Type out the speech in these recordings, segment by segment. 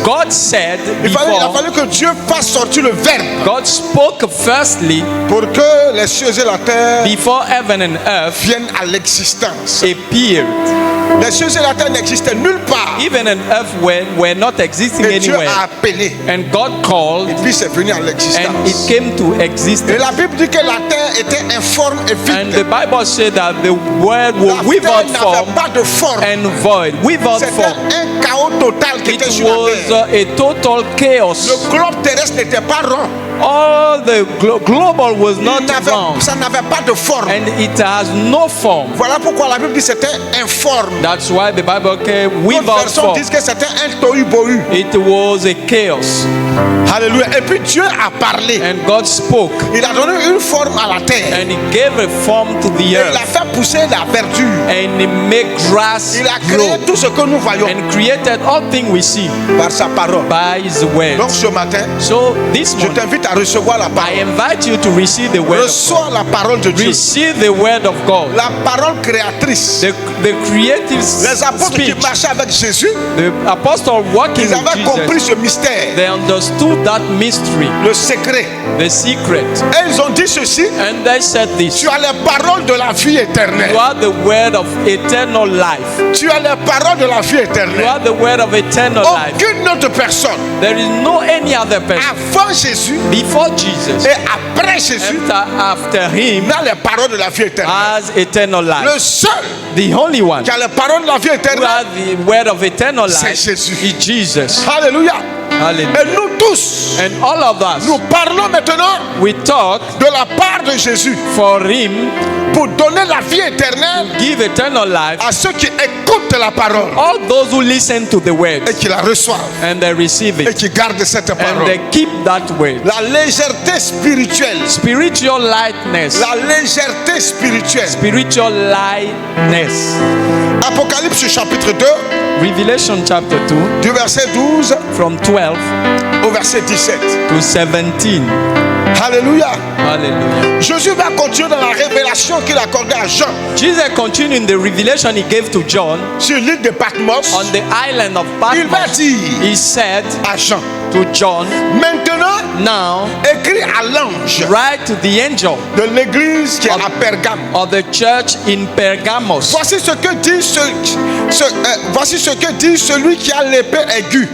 God said Il a before, fallu que Dieu fasse sortir le verbe God spoke firstly pour que les cieux et la terre before heaven and earth viennent à l'existence. appeared. Les cieux et la terre n'existaient nulle part. Even and earth were not existing Et Dieu a anywhere. appelé. And God Et called puis c'est venu à and it l'existence. came to Et existence. la Bible dit que la terre était informe et And the vide. Bible said that the word La was without terre n'avait form pas de forme. and void. Without C'était form. un chaos total qui It était sur la terre. was a total chaos. Le globe terrestre n'était pas rond. All the global was not round. Ça n'avait pas de forme. And it has no form. Voilà pourquoi la Bible dit que c'était informe. That's why the Bible came D'autres without versions form. disent que c'était un tohu-bohu. It was a chaos. Alléluia. Et puis Dieu a parlé. And God spoke. Il a donné une forme à la terre. And He gave a form to the Et il a earth. fait pousser la verdure. And He made grass Il a créé grow. tout ce que nous voyons And created all things we see par sa parole. by His word. Donc ce matin, So this je morning, t'invite à recevoir la I parole. invite you to receive the word of Reçois la parole de God. Dieu. Receive the word of God. La parole créatrice. The creative Les apôtres qui speech. marchaient avec Jésus, The apostles walking ils avaient with compris Jesus, ce mystère, they understood that mystery, le secret. the secret. Et ils ont dit ceci: And they said this: tu as les paroles de la vie You éternelle. are the word of eternal life. Tu as les paroles de la vie You éternelle. are the word of eternal life. Aucune autre personne There is no any other person avant Jésus before Jesus et après Jésus and after him n'a les paroles de la vie éternelle. has eternal Le life. seul The only one qui a les paroles de la vie who éternelle, has the word of eternal c'est life Jésus. is Jesus. Alléluia. Hallelujah. Et nous tous, And all of us, nous parlons maintenant we talk de la part de Jésus for him, pour donner la vie éternelle give eternal life, à ceux qui écoutent la parole all those who listen to the word et qui la reçoivent and they receive et it qui gardent cette and parole. they keep that word. La légèreté spirituelle. Spiritual lightness. La légèreté spirituelle. Spiritual lightness. Apocalypse chapitre 2, Revelation chapter 2 du verset 12 from 12 au verset 17. to 17. Alléluia. Hallelujah. Jésus va continuer dans la révélation qu'il accordait à Jean Jesus continued in the revelation he gave to John sur l'île de Patmos. on the island of Il va Patmos. dire He said à Jean: to John, maintenant, now écris à l'ange write to the angel de l'église qui est à Pergame. of the church in Pergamos. Voici ce que dit voici ce que dit celui qui a l'épée aiguë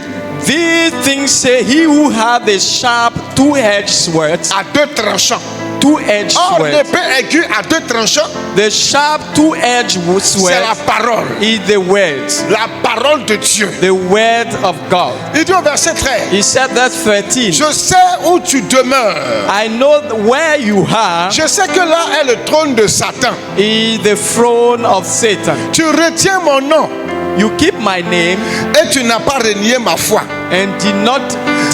These things say he who hath a sharp two-edged sword, à deux tranchants. two-edged Or, sword. l'épée aiguë à deux tranchants, The sharp two-edged sword c'est la parole. is the word, La parole de Dieu. the word of God. Il dit au verset 13: He said that 13. je sais où tu demeures. I know where you are Je sais que là est le trône de Satan. is the throne of Satan. Tu retiens mon nom You keep my name et tu n'as pas renié ma foi. and did not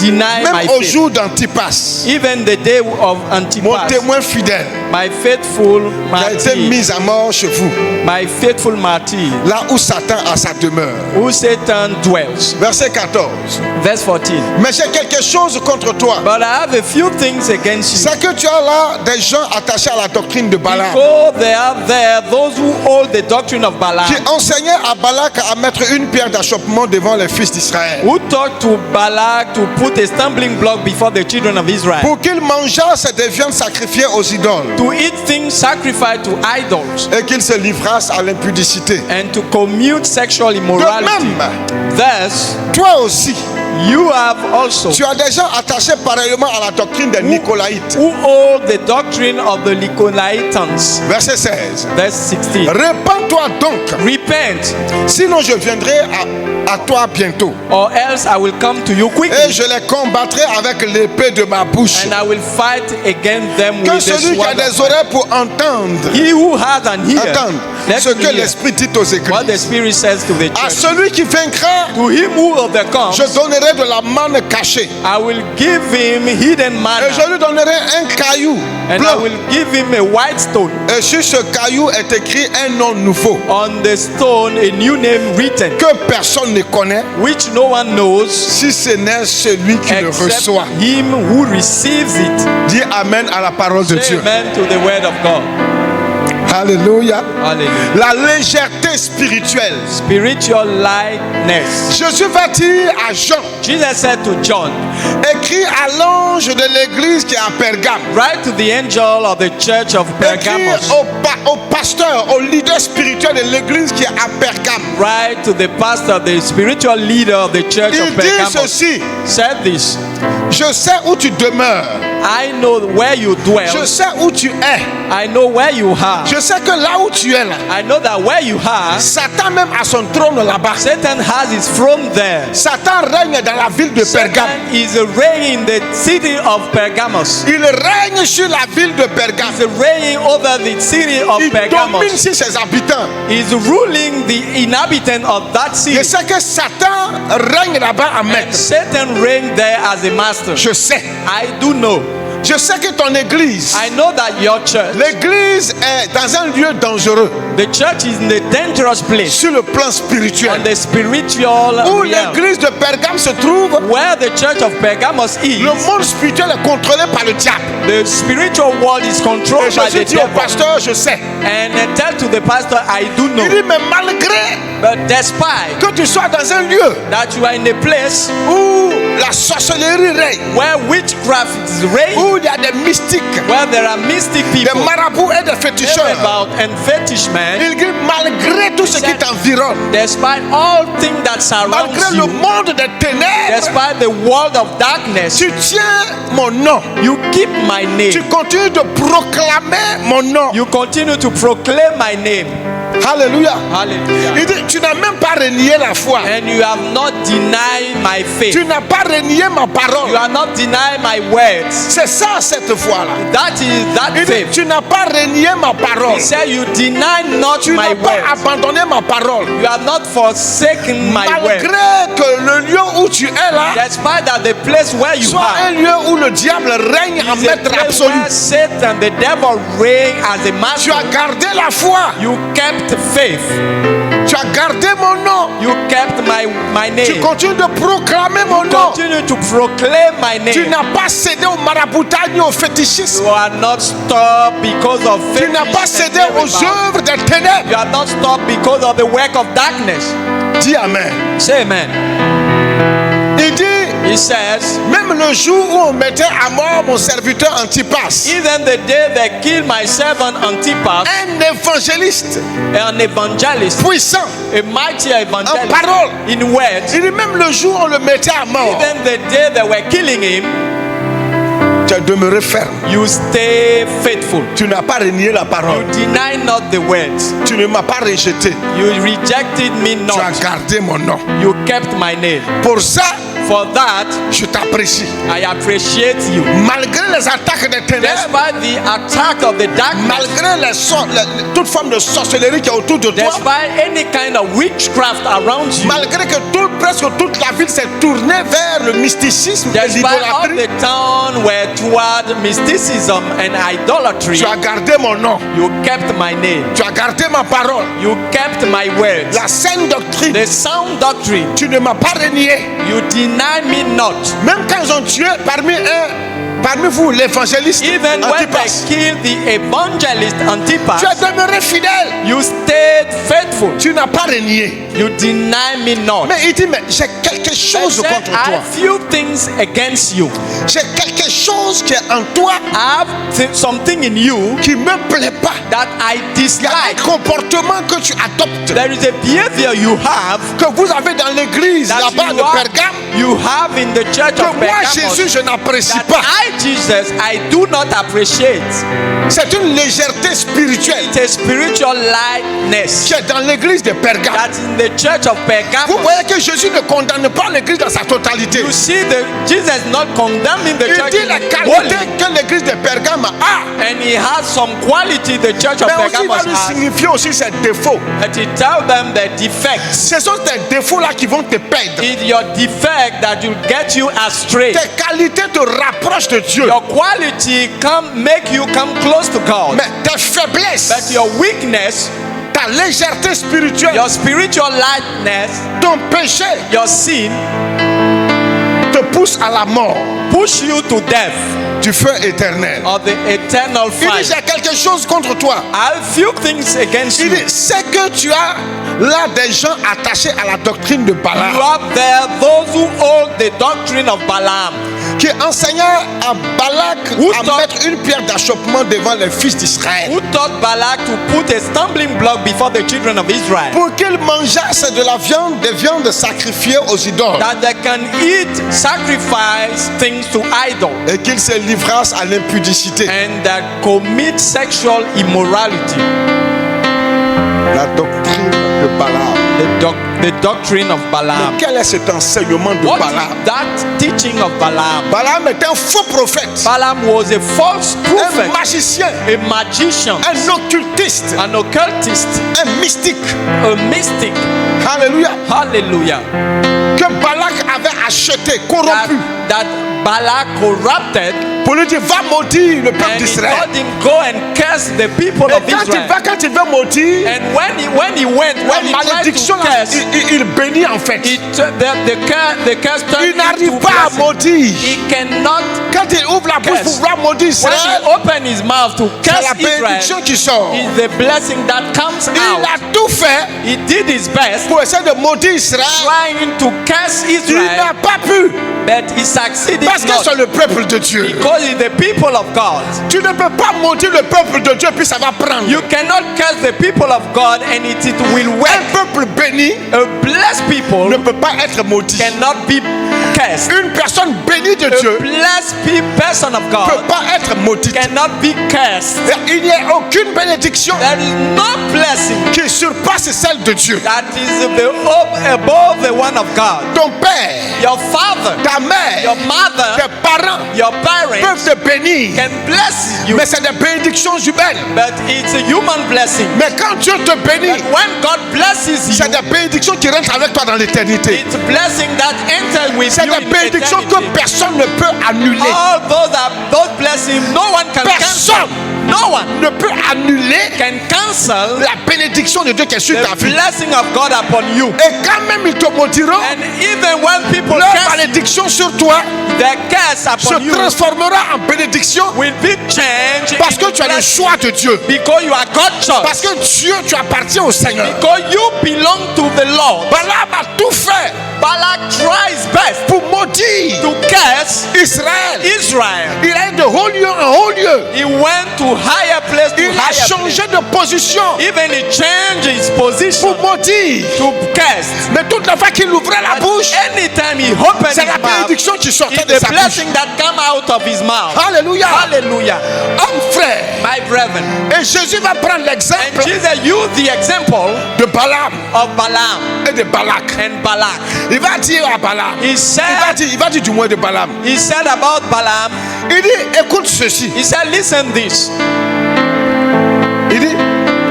deny my Même au faith. jour d'Antipas, Even the day of mon Antipas, témoin fidèle, my faithful qui a été martyr, mis à mort chez vous, my faithful martyr, là où Satan a sa demeure. who Satan dwells. Verset 14. Verse 14. Mais j'ai quelque chose contre toi. But I have a few things against you. C'est que tu as là des gens attachés à la doctrine de Balaam, Because they are there those who hold the doctrine of Balaam, qui enseignaient à Balak à mettre une pierre d'achoppement devant les fils d'Israël, who taught to Balak to put a stumbling block before the children of Israel, pour qu'ils mangeassent des viandes sacrifiées aux idoles to eat things sacrificed to idols, et qu'ils se livrassent à l'impudicité. and to commute sexual De immorality. même, Thus, toi aussi, you have also tu as des gens attachés pareillement à la doctrine des Nicolaïtes. who hold the doctrine of the Nicolaitans. Verset 16. Verse 16. Répands-toi donc, Repent, sinon je viendrai à toi bientôt. or else I will come to you Et quickly, je les combattrai avec l'épée de ma bouche. and I will fight against them Que with the celui qui a sword. des oreilles pour entendre, He who has an ear, entendre let ce him que hear l'Esprit dit aux what the églises. Spirit says to the À church. celui qui vaincra, To him who overcomes, je donnerai de la manne cachée. I will give him hidden Et manna, je lui donnerai un caillou and I blanc. will give him a white stone. Et sur ce caillou est écrit un nom nouveau On the stone, a new name written, que personne ne connaît, which no one knows si ce n'est celui qui le except reçoit. him who receives it. Dis Amen à la parole de Say Dieu. amen to the word of God. Alléluia. Hallelujah. La légèreté spirituelle. Spiritual lightness. Jésus va dire à Jean, Jesus said to John, écris à l'ange de l'église qui est à Pergame. write to the angel of the church of Écris Pergamos. au pasteur, au leader spirituel de l'église qui est à Pergame. Write to the pastor, the spiritual leader of the church Il of dit Pergamos. ceci, Said this, je sais où tu demeures, I know where you dwell. je sais où tu es, I know where you are. je sais que là où tu es là, I know that where you are, Satan même a son trône là-bas. Satan has his throne there. Satan règne dans la ville de Pergame. Satan is reigning in the city of Pergamos. Il règne sur la ville de Pergame. He's reigning over the city of Il domine Pergamos. sur ses habitants. He's ruling the inhabitant of that Je city. sais que Satan règne là-bas en And maître. Satan reigns there as a master. Je sais. I do know. Je sais que ton église, I know that your church, l'église est dans un lieu dangereux the church is in a dangerous place sur le plan spirituel. on the spiritual Où realm. l'église de Pergame se trouve, Where the church of Pergamos is, le monde spirituel est contrôlé par le diable. the spiritual world is Et controlled by Jésus the dit au devil. pasteur, je sais. And I tell to the pastor, I do Il know. dit, mais malgré But despite que tu sois dans un lieu that you are in a place où la sorcellerie règne, where witchcraft is reigning, où il y a des mystiques, where there are mystic des people, marabouts et des féticheurs, about and fetish men, il dit, malgré tout ce qui t'environne, despite all things that surround malgré le you, monde des ténèbres, despite the world of darkness, tu tiens mon nom. you keep my Tu name. continues de proclamer mon nom. You continue to proclaim my name. Alléluia. Hallelujah. Il dit, tu n'as même pas renié la foi. And you have not denied my faith. Tu n'as pas renié ma parole. You have not denied my words. C'est ça cette foi-là. That is that Il dit, faith. tu n'as pas renié ma parole. He said, you deny not Tu my n'as pas words. abandonné ma parole. You have not forsaken my words. Malgré que le lieu où tu es là Despite that the place where you soit un are lieu où le diable règne en is a maître place absolu. where Satan, the devil, reign as a Tu master. as gardé la foi. You kept faith. Tu as gardé mon nom. You kept my Tu name. continues de proclamer mon nom. Continue to proclaim my Tu name. n'as pas cédé au maraboutage ni au fétichisme. You are not stopped because of Tu faith. n'as pas cédé aux œuvres des ténèbres. You are not stopped because of the work of darkness. Dis Amen. Say amen. Il dit, He says, même le jour où on mettait à mort mon serviteur Antipas, even the day they killed my servant Antipas, un évangéliste an evangelist, puissant a mighty en evangelist, parole, in words, il dit même le jour où on le mettait à mort, even the day they were killing him, tu as demeuré ferme. you stay faithful. Tu n'as pas renié la You parole. deny not the words. Tu ne m'as pas rejeté. You rejected me Tu as not. gardé mon nom. You kept my name. Pour ça, For that, je t'apprécie. I appreciate you. Malgré les attaques des ténèbres, Despite the attack of the darkness, malgré toute forme de sorcellerie qui est autour de toi, despite any kind of witchcraft around you, malgré que presque toute la ville s'est tournée vers le mysticisme et despite all l'idolâtrie, the town were toward mysticism and idolatry, tu as gardé mon nom. you kept my name. Tu as gardé ma parole. You kept my words. La saine doctrine, The sound doctrine, tu ne m'as pas renié. you deny me not. Même quand ils ont tué parmi vous l'évangéliste Even when they Antipas, killed the evangelist Antipas, tu as demeuré fidèle. you stayed faithful. Tu n'as pas renié. You deny me not. Mais il dit, mais j'ai quelque I chose said, contre I toi. have few things against you. J'ai quelque chose qui est en toi I have something in you qui me plaît pas. that I Il y a un dislike. comportement que tu adoptes, There is a behavior you have que vous avez dans l'église that là-bas de Pergame, you have in the church que of moi, Pergamos Jésus, je n'apprécie that pas. I, Jesus, I do not appreciate. C'est une légèreté spirituelle It's a spiritual lightness qui est dans l'église de Pergame. that's in the church of Vous Pergamos. voyez que Jésus ne condamne pas l'église dans sa totalité. You see, Jesus not condemning the Il church dit in les wholly, qualités que l'église de Pergame a. and he has some quality the church of Mais aussi, il va Pergamos lui has, signifier aussi ses défauts. but he tell them the defects. Ce sont tes défauts-là qui vont te perdre. It's your defect that will get you astray. Tes qualités te rapprochent de Dieu. Your quality make you come close to God. Mais tes faiblesses, But your weakness, ta légèreté spirituelle, your spiritual lightness, ton péché your sin te pousse pousse à la mort push you to death du feu éternel. of the eternal Il dit, fire. j'ai quelque chose contre toi. I have few things against Il you. dit, c'est que tu as là des gens attachés à la doctrine de You Balaam, have there those who hold the doctrine of Balaam, qui enseigna à Balak Who à taught- mettre une pierre d'achoppement devant les fils d'Israël, who taught Balak to put a stumbling block before the children of Israel, pour qu'ils mangeassent de la viande, des viandes sacrifiées aux idoles, that they can eat sacrifice things to idols et qu'ils se livrassent à l'impudicité. and that commit sexual immorality. La doctrine de Balaam. The doctrine of Balaam. Quel est cet enseignement de What Balaam? is that teaching of Balaam? Balaam est un faux prophète, Balaam was a false un prophet, magicien, a magician, un occultiste, an occultist, un mystique. a mystic. Alléluia. Hallelujah. Que Balak avait acheté, That, corrompu, that Balak corrupted, pour lui dire va maudire le peuple and he d'Israël. told him go and curse the people Et of quand Israel. quand il veut maudire, And when he went, la when he tried malédiction, to là, curse, il bénit en fait. the curse turned Il n'arrive into pas à blessing. maudire. He cannot. Quand il ouvre la bouche Curse. pour vouloir maudire When Israël, he opened his mouth to c'est curse la bénédiction Israel, qui sort. is the blessing that comes Il out. a tout fait He did his best, pour essayer de maudire Israël. trying to curse Il Israel, n'a pas pu, but he succeeded parce que not. c'est le peuple de Dieu. Because it's the people of God. Tu ne peux pas maudire le peuple de Dieu puis ça va prendre. You cannot curse the people of God and it will work. Un peuple béni A blessed people ne peut pas être maudit. cannot be cursed. Une personne bénie de A Dieu blessed person of ne peut God pas être maudite. cannot be cursed. Il n'y a aucune bénédiction There is no blessing qui surpasse celle de Dieu. that is above the one of God. Ton père, Your father, ta mère, your mother, tes parents your parents peuvent te bénir, can bless you, mais c'est des bénédictions humaines. but it's a human blessing. Mais quand Dieu te bénit, But when God blesses you, c'est des bénédictions qui rentrent avec toi dans l'éternité. it's a blessing that enters with C'est you des in bénédictions que eternity. personne ne peut annuler. All those blessings, no one can cancel. Personne No one ne peut annuler can cancel la bénédiction de Dieu qui est sur ta the vie. blessing of God upon you. Et quand même ils te maudiront, And even when people leur curse you, malédiction sur toi the curse upon se you transformera en bénédiction will be changed parce que into tu as le blessing. choix de Dieu. Because you are God's Parce choice. que Dieu, tu appartiens au Seigneur. Because you belong to the Lord. Balaam a tout fait Balak tries best pour maudire to curse Israël. Israel. Il a eu de haut lieu en haut lieu. He went to higher place to Il a higher changé place. de position Even he changed his position pour maudire. to curse. Mais toute la fois qu'il ouvrait la bouche, Anytime he opened c'est his la mouth, bénédiction qui sortait it's de the sa bouche. blessing that come out of his mouth. Alléluia. Hallelujah. Homme frère. My brethren. Et Jésus va prendre And l'exemple Jesus used the example de Balaam of Balaam et de Balak. and Balak. Il va dire à Balaam, He il va dire du moins de Balaam. said about Balaam, Il dit, écoute ceci. he said, listen this. Il dit,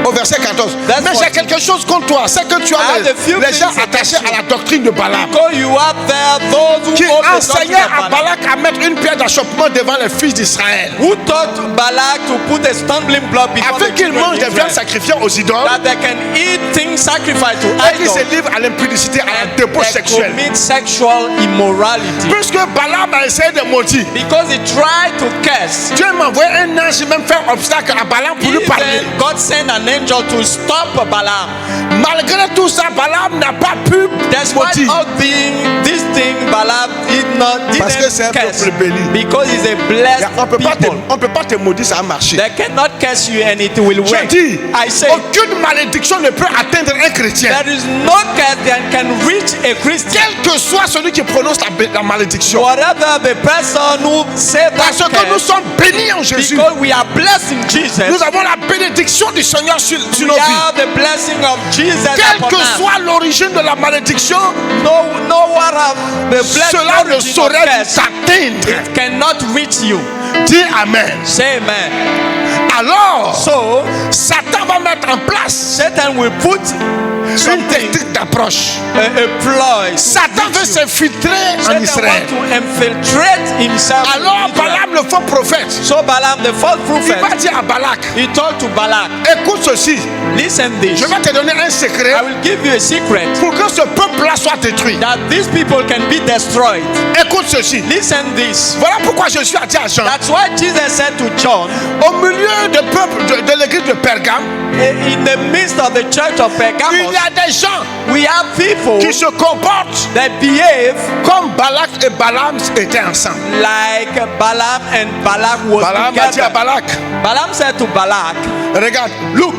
au verset 14, That's mais what- j'ai quelque chose contre toi. C'est que tu I as have a few les gens things attachés against à la doctrine de Balaam, Because you have there those who qui hold the enseignaient doctrine à of Balaam, Balak à mettre une pierre d'achoppement devant les fils d'Israël, who taught Balak to put a stumbling block before afin the qu'ils children mangent of des viandes Israel, sacrifiées aux idoles that they can eat things sacrificed to et qu'ils idols se livrent à l'impudicité, à la débauche that sexuelle. commit sexual immorality. Puisque Balaam a essayé de maudire, Because he tried to curse. Dieu m'a envoyé un ange même faire obstacle à Balaam pour lui parler. Even God sent an angel to stop Balaam. Malgré tout ça, Balaam n'a pas pu Despite maudire. all this thing, Balaam Parce que c'est un didn't curse. peuple béni. Because he's a blessed On people. ne peut pas te maudire, ça a marché. They cannot curse you and it will Je work. dis, I say, aucune malédiction ne peut atteindre un chrétien. there is no curse that can reach a Christian. Quel que soit celui qui prononce la malédiction. Whatever the person who said Parce that que nous curse, sommes bénis en Jésus. because we are blessed in Jesus, Nous avons la bénédiction du Seigneur sur we nos vies. have the blessing of Jesus Quelle upon que us. soit l'origine de la malédiction, No what of the cela ne blessing of saurait curse t'atteindre. it cannot reach you. Dis Amen. Say amen. Alors, So Satan va mettre en place Satan will put une something, technique d'approche. a ploy. to Satan reach veut you. s'infiltrer en Satan Israël. want to infiltrate himself. in Alors, Israel. Balaam, le faux prophète, So Balaam, the false il va prophet, dire à Balak, he told to Balak, écoute ceci, listen this. je vais te donner un secret I will give you a secret pour que ce peuple-là soit détruit. that these people can be destroyed. Écoute écoute ceci. Listen this. Voilà pourquoi Jésus a dit à Jean, That's why Jesus said to John, au milieu du peuple de l'église de Pergame, in the midst of the church of il Pergamos, y a des gens we have people qui se comportent that behave comme Balak et Balaam étaient ensemble. like Balaam and Balak was Balaam a dit à together. Balak, Balaam said to Balak, regarde, look,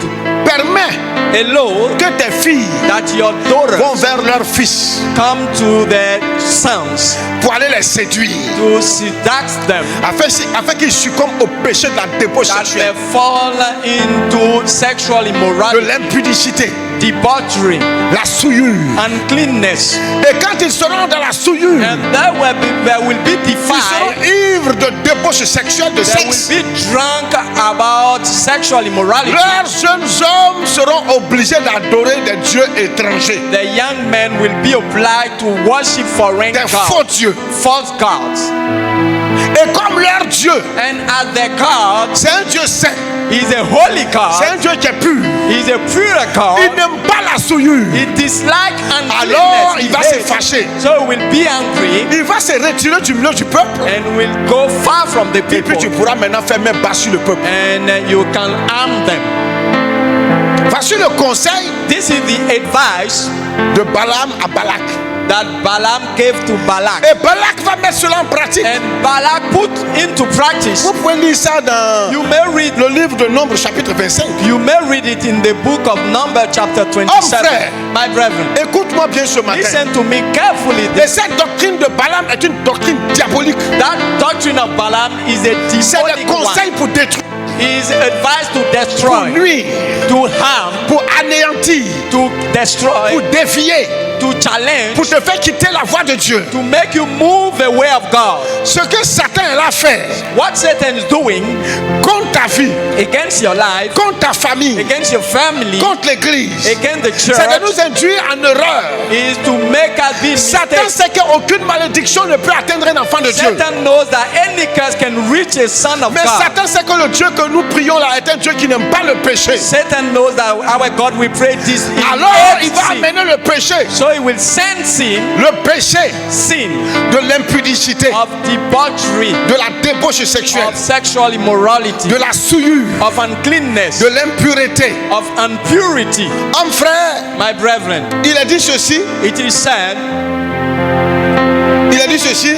permets allow que tes filles that your vont daughters vers leurs fils come to their sons pour aller les séduire, to seduce them, afin qu'ils succombent au péché de la débauche that they sexuelle, fall into sexual de immorality, l'impudicité, debauchery, la souillure. uncleanness, Et quand ils seront dans la souillure, and there will be ils seront defiled. ivres de débauche sexuelle, de They will sexe. be drunk about sexual immorality. Leurs jeunes hommes seront obligés d'adorer des dieux étrangers, The young men will be obliged to worship foreign des faux gods, dieux. false gods. Et comme leur Dieu, And as their God c'est un Dieu saint, is a holy c'est un God, Dieu qui est pur, is a pure il God, n'aime pas la souillure. he dislikes Alors uncleanness. il va se fâcher, So he will be angry il va se retirer du milieu du peuple. and will go far from the Et puis tu people. pourras maintenant faire main basse sur le peuple. And you can harm them. Voici le conseil This is the advice de Balaam à Balak. that Balaam gave to Balak. Et Balak va mettre cela en pratique. And Balak put into practice. Vous pouvez lire ça dans You may read le livre de Nombre chapitre 25. You may read it in the book of Numbers chapter 27. frère. My brethren, Écoute-moi bien ce matin. listen to me carefully. Et cette doctrine de Balaam est une doctrine diabolique. That doctrine of Balaam is a C'est des demonic conseils one. pour détruire, He is advised to pour destroy, nuire, to harm, pour anéantir, to destroy, pour dévier, to challenge, pour te faire quitter la voie de Dieu. to make you move away of God. Ce que Satan a fait What Satan is doing contre ta vie, against your life, contre ta famille, against your family, contre l'église, against the c'est de church, nous induire en erreur. is to make us be Satan mistakes. sait qu'aucune malédiction ne peut atteindre un enfant de Dieu. Satan knows that any curse can reach a son of Mais God. Satan sait que le Dieu que nous prions là est un Dieu qui n'aime pas le péché. Satan knows that our God we pray this is Alors il va sin. amener le péché, So he will send sin, le péché sin de l'impudicité, of debauchery, de la débauche sexuelle, of sexual immorality, de la souillure, of uncleanness, de l'impureté. of impurity. Homme frère, My brethren, il a dit ceci, it is said, il a dit ceci,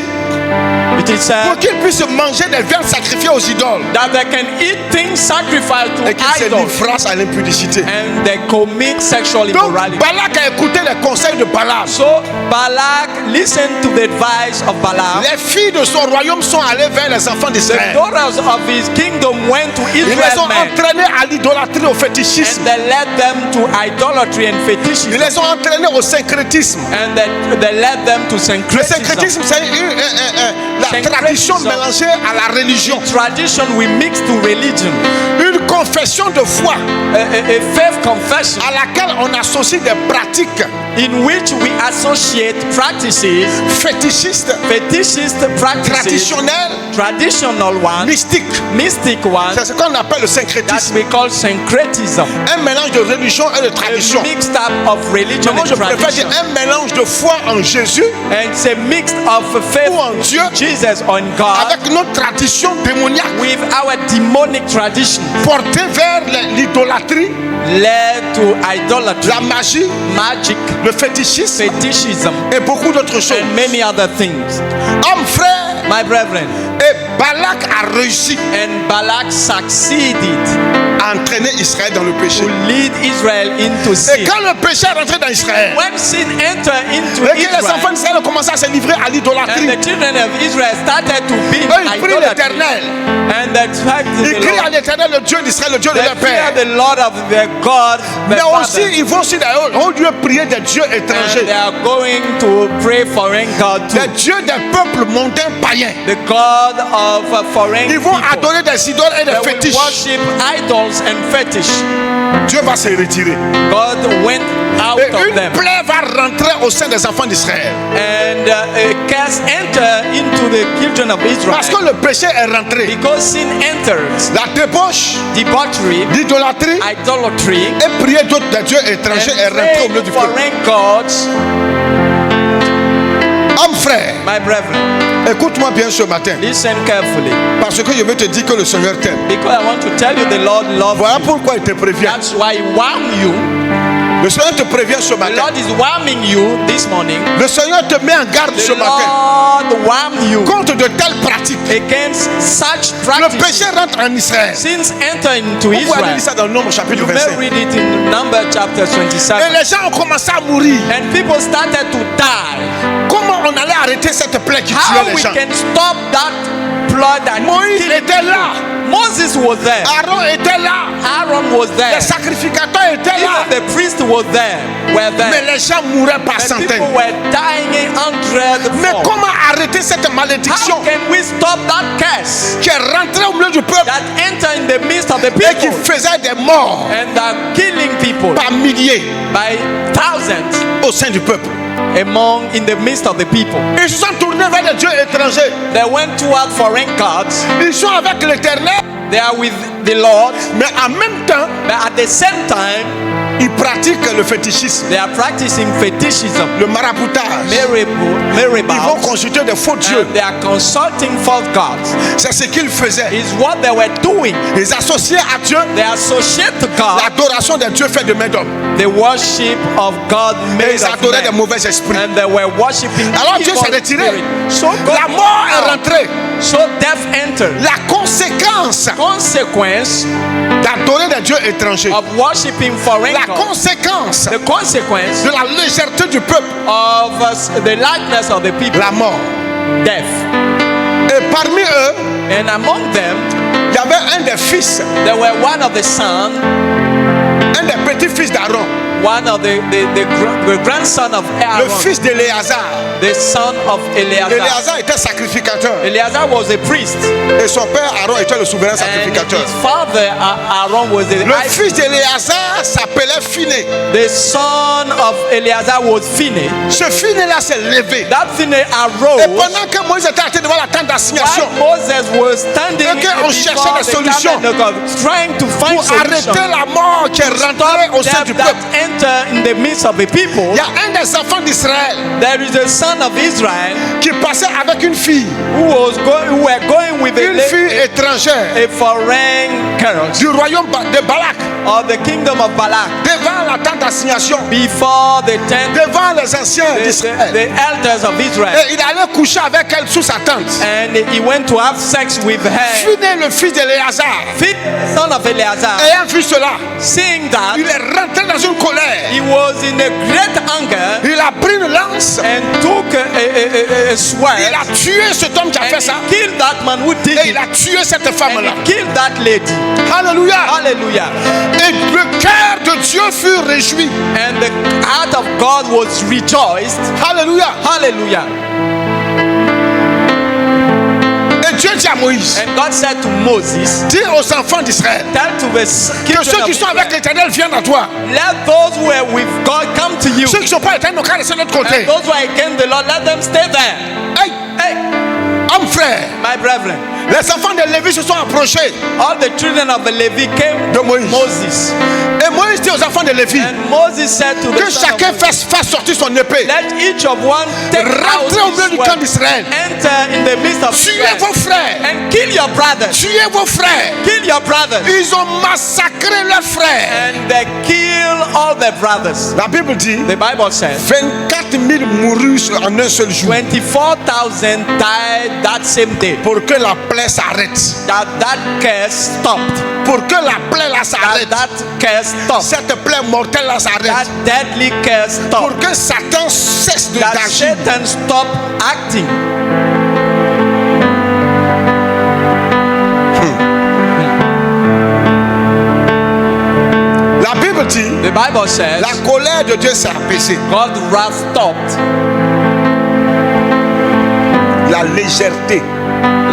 it is pour said qu'il puisse manger des viandes sacrifiées aux idoles that they can eat things sacrificed to et qu'il se idols livrent à l'impudicité. and they commit sexual Donc immorality. Balak a écouté les conseils de Balaam. So Balak listened to the advice of Balaam. Les filles de son royaume sont allées vers les enfants The d'Israël. daughters of his kingdom went to Ils les Israel ont men entraînés à l'idolâtrie, au fétichisme. and they led them to idolatry and Ils fetishism, les ont entraînés au syncrétisme. and they led them to Le syncretism. syncrétisme, c'est la Syncrétisme. tradition mélangée à la religion. Tradition we mix to religion, Une confession de foi a faith confession à laquelle on associe des pratiques in which we associate practices, fétichistes, fetishist practices, traditionnelles, traditional ones, mystiques. mystic ones, C'est ce qu'on appelle le that syncrétisme. we call syncretism. Un mélange de religion et de A tradition. mixed up of religion Moi, and je préfère dire tradition. un mélange de foi en Jésus And it's a mix of faith ou en Dieu Jesus on God avec notre tradition démoniaque with our demonic tradition portée vers l'idolâtrie, led to idolatry, la magie, magic, le fétichisme fetishism, et beaucoup d'autres choses. and many other things. Homme frère, My brethren, et Balak a réussi and Balak succeeded à entraîner Israël dans le péché. to lead Israel into Et sin. quand le péché est rentré dans Israël, When sin entered into et que les enfants Israel, d'Israël ont commencé à se livrer à and l'idolâtrie, the children of Israel started to be eux, ils prient idolatry, l'Éternel. and they tried to Ils the crient à Lord. l'Éternel, le Dieu d'Israël, le Dieu de They leur fear père. the Lord of their God, their Mais aussi, Father. ils vont aussi au lieu prier des dieux And they étrangers, are going to pray foreign God too. des dieux des peuples mondains païens. The God of foreign Ils vont people. adorer des idoles et des They will fétiches. worship idols and fetish. Dieu va se retirer. God went out Et of une them. plaie va rentrer au sein des enfants d'Israël. And a curse entered into the children of Parce que Israel. le péché est rentré. Because sin entered, La débauche, debauchery, l'idolâtrie idolatry, et prier d'autres des dieux étrangers est and rentré au milieu praying du peuple. foreign gods. Homme frère, My brethren, écoute-moi bien ce matin. listen carefully. Parce que je veux te dire que le Seigneur t'aime. Because I want to tell you the Lord loves Voilà you. pourquoi il te prévient. That's why He warn you. Le Seigneur te prévient ce The matin. Lord is warning you this morning. Le Seigneur te met en garde The ce matin Lord warn you contre de telles pratiques. against such Le practices. péché rentre en Israël. Sins enter into Vous pouvez aller lire Israel. ça dans le Nombre chapitre You may 25. read it in Numbers chapter Et 27. les gens ont commencé à mourir. And people started to die. Comment on allait arrêter cette plaie qui How tuait les we gens? can stop that blood that Moïse killed était là. Moses was there. Aaron était là. Aaron was there. Les sacrificateurs étaient là. Even the priest was there. Were Mais there. les gens mouraient par And people centaines. were dying in hundreds. Mais comment arrêter cette malédiction How can we stop that curse qui est rentrée au milieu du peuple that enter in the midst of the et qui people faisait des morts and are killing people par milliers by thousands au sein du peuple? in the midst of the people? Ils se sont tournés vers des dieux étrangers. They went toward foreign gods. Ils sont avec l'Éternel, They are with the Lord, mais en même temps, but at the same time, ils pratiquent le fétichisme, they are practicing fetishism, le maraboutage. Ils vont miracles, consulter des faux dieux. and they are consulting false gods. C'est ce qu'ils faisaient. Is what they were doing. Ils associaient à Dieu They associate to God l'adoration des dieux faits de main d'homme. the worship of God Et made ils of adoraient des men. mauvais esprits. And they were worshiping Alors Dieu evil s'est retiré. spirit. So God La mort est rentrée. So death entered. La conséquence Consequence d'adorer des dieux étrangers. of worshiping foreign La gods. conséquence The consequence de la légèreté du peuple. of the likeness of the people. La mort. Death. Et parmi eux, And among them, il y avait un des fils, there were one of the sons, un des petits-fils d'Aaron, one of the grandson of le Aaron, fils d'Éléazar. the son of Eleazar. Éléazar était sacrificateur Eleazar was a priest, et son père Aaron était le souverain and sacrificateur. his father Aaron was the Le high fils d'Éléazar s'appelait Phiné. The son of Eleazar was Phinehas. Ce Phiné-là s'est levé. That Phinehas Et arose pendant que Moïse était arrêté devant la tente d'assignation while Moses was standing Et qu'on cherchait des before the solutions tabernacle, trying to find pour arrêter solutions la mort qui est rentrée au sein death du that peuple, enter in the midst of the people, il y a un des enfants d'Israël there is a son of Israel qui passait avec une fille, who were going with une fille étrangère a foreign girl du royaume de Balak, of the kingdom of Balak devant la tente d'assignation, before the tent, devant les anciens d'Israël. the elders of Israel, Et il allait coucher avec elle sous sa tente. and he went to have sex with her. Phiné, le fils d'Éléazar, Phinehas, son of Eleazar, ayant vu cela, seeing that, il est rentré dans une colère. he was in a great anger Il a pris une lance. and took a Il sword a tué cet homme qui a and fait ça. he killed that man who did Et it, il a tué cette and femme-là. he killed that lady. Alléluia. Hallelujah. Et le cœur de Dieu fut réjoui. And the heart of God was rejoiced. Alléluia. Hallelujah. Et Dieu dit à Moïse, And God said to Moses, dis aux enfants d'Israël tell to the que ceux children qui of sont avec Israel, l'Éternel viennent à toi. let those who are with God come to you. Ceux qui ne sont pas l'Éternel n'ont qu'à rester de l'autre côté. And those who are against the Lord, let them stay there. Hey, Hey, homme frère, my brethren, les enfants de Lévi se sont approchés all the children of Levi came de to Moïse. Moses. Et Moïse dit aux enfants de Lévi And Moses said to the que son of chacun Moses, fasse sortir son épée. let each of one take out Rentrez au milieu his du sword, camp d'Israël. enter in the midst of Tuez Israel, vos frères. and kill your brothers. Tuez vos frères. Kill your brothers. Ils ont massacré leurs frères. And they kill all their brothers. La Bible dit The Bible says 24 000 mourus en un seul jour 24,000 died that same day. pour que la plaie s'arrête. That curse stopped. Pour que la plaie là s'arrête. That curse stopped. Cette plaie mortelle là That s'arrête. deadly curse Pour stopped. que Satan cesse de That d'agir. Satan stop acting. La Bible dit The Bible says la colère de Dieu s'est apaisée. God's wrath stopped. La légèreté.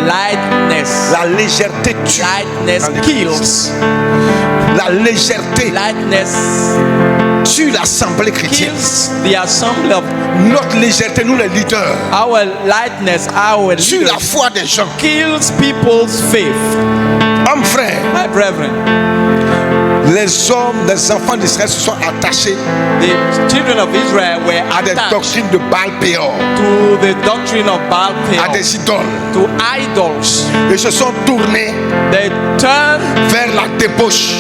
Lightness. La légèreté tue. Lightness kills. La légèreté Lightness tue l'assemblée chrétienne. kills the assembly of Notre légèreté, nous les leaders, our lightness, our tue la leaders, foi des gens. kills people's faith. Homme frère, My brethren, les hommes, les enfants d'Israël se sont attachés The children of Israel were à des attached doctrines de Baal Péor, to the doctrine of Baal à Peor, des idoles. to idols. Ils se sont tournés They turned vers la débauche,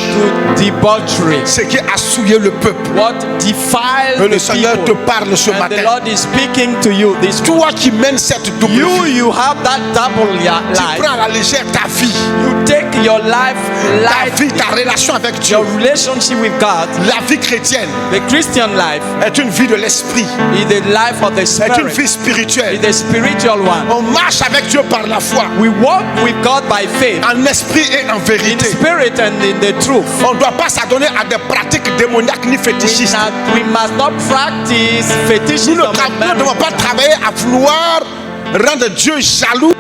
to debauchery, ce qui a souillé le peuple. what defiled Et le the Seigneur te people. parle ce And the matin. Lord is speaking to you this morning. Toi qui mènes cette double vie, You have that double tu life. prends à la légère ta vie, You take your life ta vie, lightly. ta relation avec Dieu. Your relationship with God, La vie chrétienne the Christian life, est une vie de l'esprit, is the life of the est une Spirit, vie spirituelle. is the spiritual one. On marche avec Dieu par la foi, We walk with God by faith, en esprit et en in vérité. spirit and in the truth. On ne doit pas s'adonner à des pratiques démoniaques ni fétichistes. We must not practice Nous fetishism. ne devons pas travailler à vouloir rendre Dieu jaloux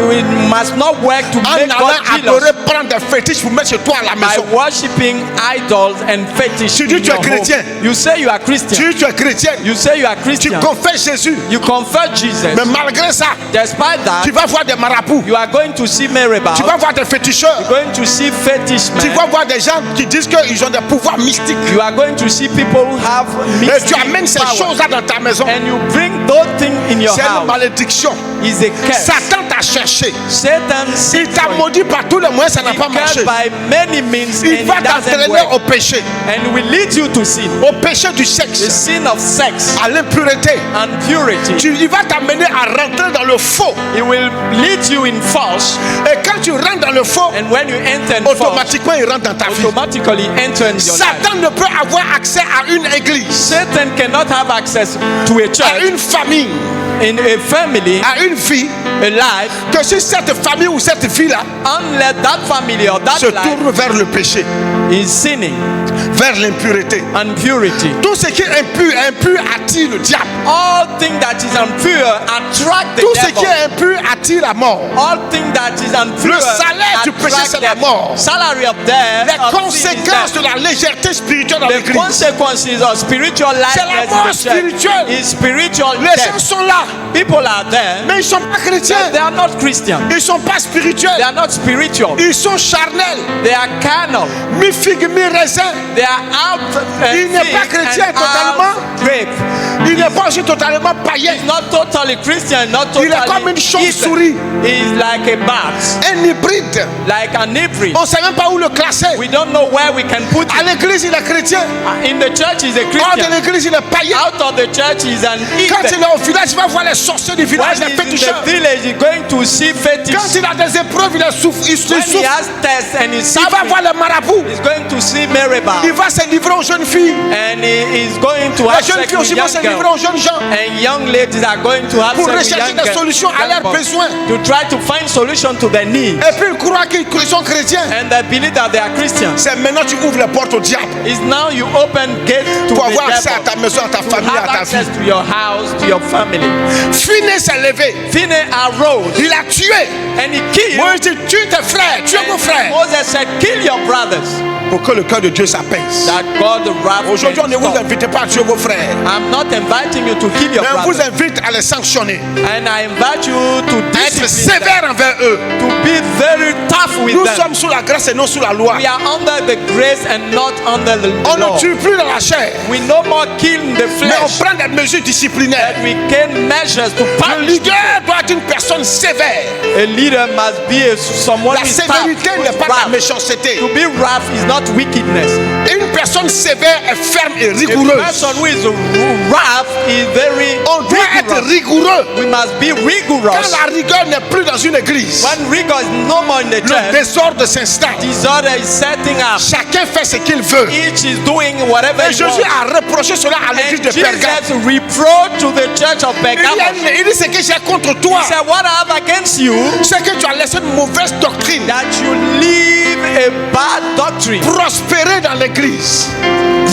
We must not work to en make allant God jealous adorer, prendre des fétiches pour mettre chez toi à la by maison. worshiping idols and fetish. Tu dis in tu es your chrétien. home. You say you are Christian. Tu es chrétien, You say you are tu Christian. confesses Jésus, You confess Jesus. mais malgré ça, Despite tu that, vas voir des marabouts, you are going to see miracles. tu vas voir des féticheurs, You're going to see fetish tu men. vas voir des gens qui disent qu'ils ont des pouvoirs mystiques. You are going to see people who have Et tu mystic amènes ces power. choses-là dans ta maison. And you bring those things in your C'est une house. malédiction. Is a curse. Satan t'a cherché. Satan Il seeks t'a for you. maudit par tous les moyens, ça n'a He pas marché. cursed by many means and Il it va doesn't t'entraîner work. au péché, And will lead you to sin. au péché du The sexe, sin of sex à l'impureté. and purity. Il va t'amener à rentrer dans le faux. It will lead you in false. Et quand tu rentres dans le faux, And when you enter in false, automatiquement il rentre dans ta vie. automatically enter in your life. Satan ne peut avoir accès à une église, Satan cannot have access to a à church, une famille, in a family, à une vie, a life, que si cette famille ou cette vie-là unless that family or that se life tourne vers le péché, is sinning vers l'impureté. and purity. Tout ce qui est impur attire le diable. All things that is impure attract the Tout ce devil. qui est impur attire la mort. All things that is impure Le salaire du péché, attract c'est la the mort. salary of death. Les of sin is conséquences death. de la légèreté spirituelle dans The l'église. consequences of spiritual C'est la life mort spirituelle. is spiritual Les gens death. sont là, People are there, mais ils ne sont pas but chrétiens. they are not Christian. Ils ne sont pas They spirituels. are not spiritual. Ils sont charnels. They are carnal. Mi figue, mi raisin. They are out. Il n'est pas chrétien totalement. Grape. Il n'est pas aussi totalement païen. He's not totally Christian. Not Il totally. est comme une chauve-souris. He's like a bat, Un hybride. like an hybrid. On ne sait même pas où le classer. We don't know where we can put À him. l'église, il est chrétien. In the church, he's a Hors de Christian. l'église, il est païen. Out of the church, he's an Quand il heathen. est au village, il va voir les sorciers du village, When les he's in féticheurs. the village, he's going to see fetish. Quand il a des épreuves, il souffre. Il When he souffre. has tests and he's Il va suffering, voir les marabouts. he's going to see Il miracles. va se livrer aux jeunes filles. And he is going to Les have jeunes sex filles with aussi vont young se livrer girls. aux jeunes gens. And young ladies are going to have Pour sex with rechercher young des girls. solutions à leurs besoins. To try to find solution to their needs. Et puis ils croient qu'ils sont chrétiens. And they believe that they are Christians. C'est maintenant que tu ouvres les portes au diable It's now you open gates to pour the avoir accès à devil. ta maison, à ta To famille, have à ta access vie. to your house, to your family. Phiné s'est levé. Phineas arose Il a tué. and he killed. Moïse dit, tue tes frères, tue mon frère. Moses said, kill your brothers. Pour que le cœur de Dieu s'apaise. That God wrath Aujourd'hui, on ne can vous stop. invite pas à tuer vos frères. I'm not inviting you to kill your Mais on vous brothers. invite à les sanctionner. And I invite you to À être discipline them, sévère envers eux. to be very tough with Nous them. sommes sous la grâce et non sous la loi. We are under the grace and not under the On law. ne tue plus dans la chair. We no more kill in the Mais on flesh. prend des mesures disciplinaires. But we can measures to Le punish. leader doit être une personne sévère. A leader must be someone La who is tough, sévérité who n'est is pas de la wrath. méchanceté. To be wrath is not wickedness. Une personne sévère est ferme et A rigoureuse. person who is wrath is very On doit être rigorous. rigoureux. We must be Quand rigorous. la rigueur n'est plus dans une église, When rigor is no more in the le church, désordre s'installe. disorder is setting up. Chacun fait ce qu'il veut. Each is doing whatever Et he Jésus wants. a reproché cela à l'église And de Pergame. Jesus reproached to the church of Pergamos. Il dit ce que j'ai contre toi, He said, what I have against you, c'est que tu as laissé une mauvaise doctrine that you live a bad doctrine, prospérer dans l'église.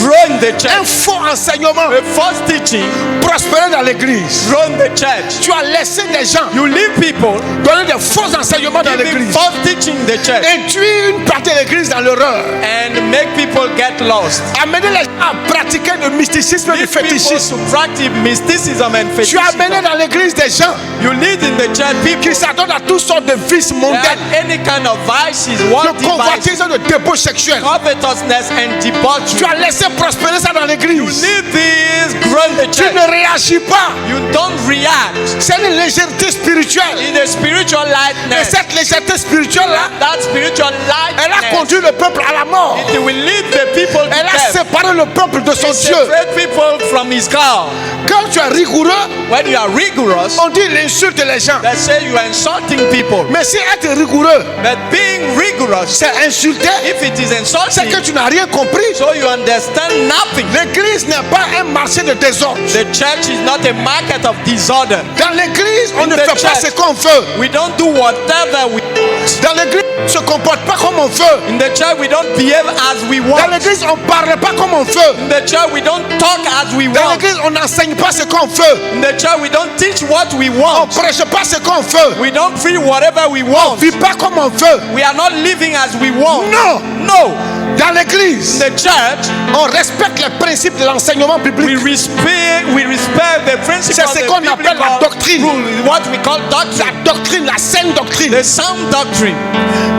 grow in the Un church, faux enseignement a false teaching, prospérer dans l'église. grow in the church. Tu as laissé des gens You leave people donner des faux enseignements dans giving l'église. false teaching in the church Induire une partie de l'église dans l'erreur. and make people get lost. Amener les gens à pratiquer le mysticisme et le Leave people fétichisme. to practice mysticism and Tu as amené fetishism. dans l'église des gens You lead in the church people qui s'adonnent à toutes sortes de vices that mondains, any kind of vices, de worldly convoitise, convoitise de débauche sexuelle. covetousness and Tu debauchery. as laissé prospérer ça dans You l'église. leave this grow in the Tu church. ne réagis pas. You don't react C'est une légèreté spirituelle. in a spiritual Et lightness. cette légèreté spirituelle-là, That spiritual elle a lightness, conduit le peuple à la mort. it will lead the people to Elle a death. séparé le peuple de son Dieu. Separate people from his God. Quand tu es rigoureux, When you are rigorous, on dit il insulte les gens. they say you are insulting people. Mais si être rigoureux, But being rigorous, c'est insulter, if it is c'est insulting, que tu n'as rien compris. so you understand nothing. L'église n'est pas un marché de désordre. The church is not a market of disorder. Dans l'église, on In ne the fait pas church. ce qu'on veut. We don't do whatever we want. Dans l'église, on ne se comporte pas comme on veut. In the church, we don't behave as we Dans want. l'église, on ne parle pas comme on veut. In the church, we don't talk as we Dans want. l'église, on n'enseigne pas ce qu'on veut. In the church, we don't teach what we On want. ne prêche pas ce qu'on veut. We don't feel whatever we On want. ne vit pas comme on veut. We are not living as we want. Non. No. Dans In l'église, the church, on respecte les principes de l'enseignement we biblique. respect the principles C'est of ce the qu'on appelle la biblical doctrine. rule, what we call La doctrine, doctrine, la saine doctrine. the sound doctrine.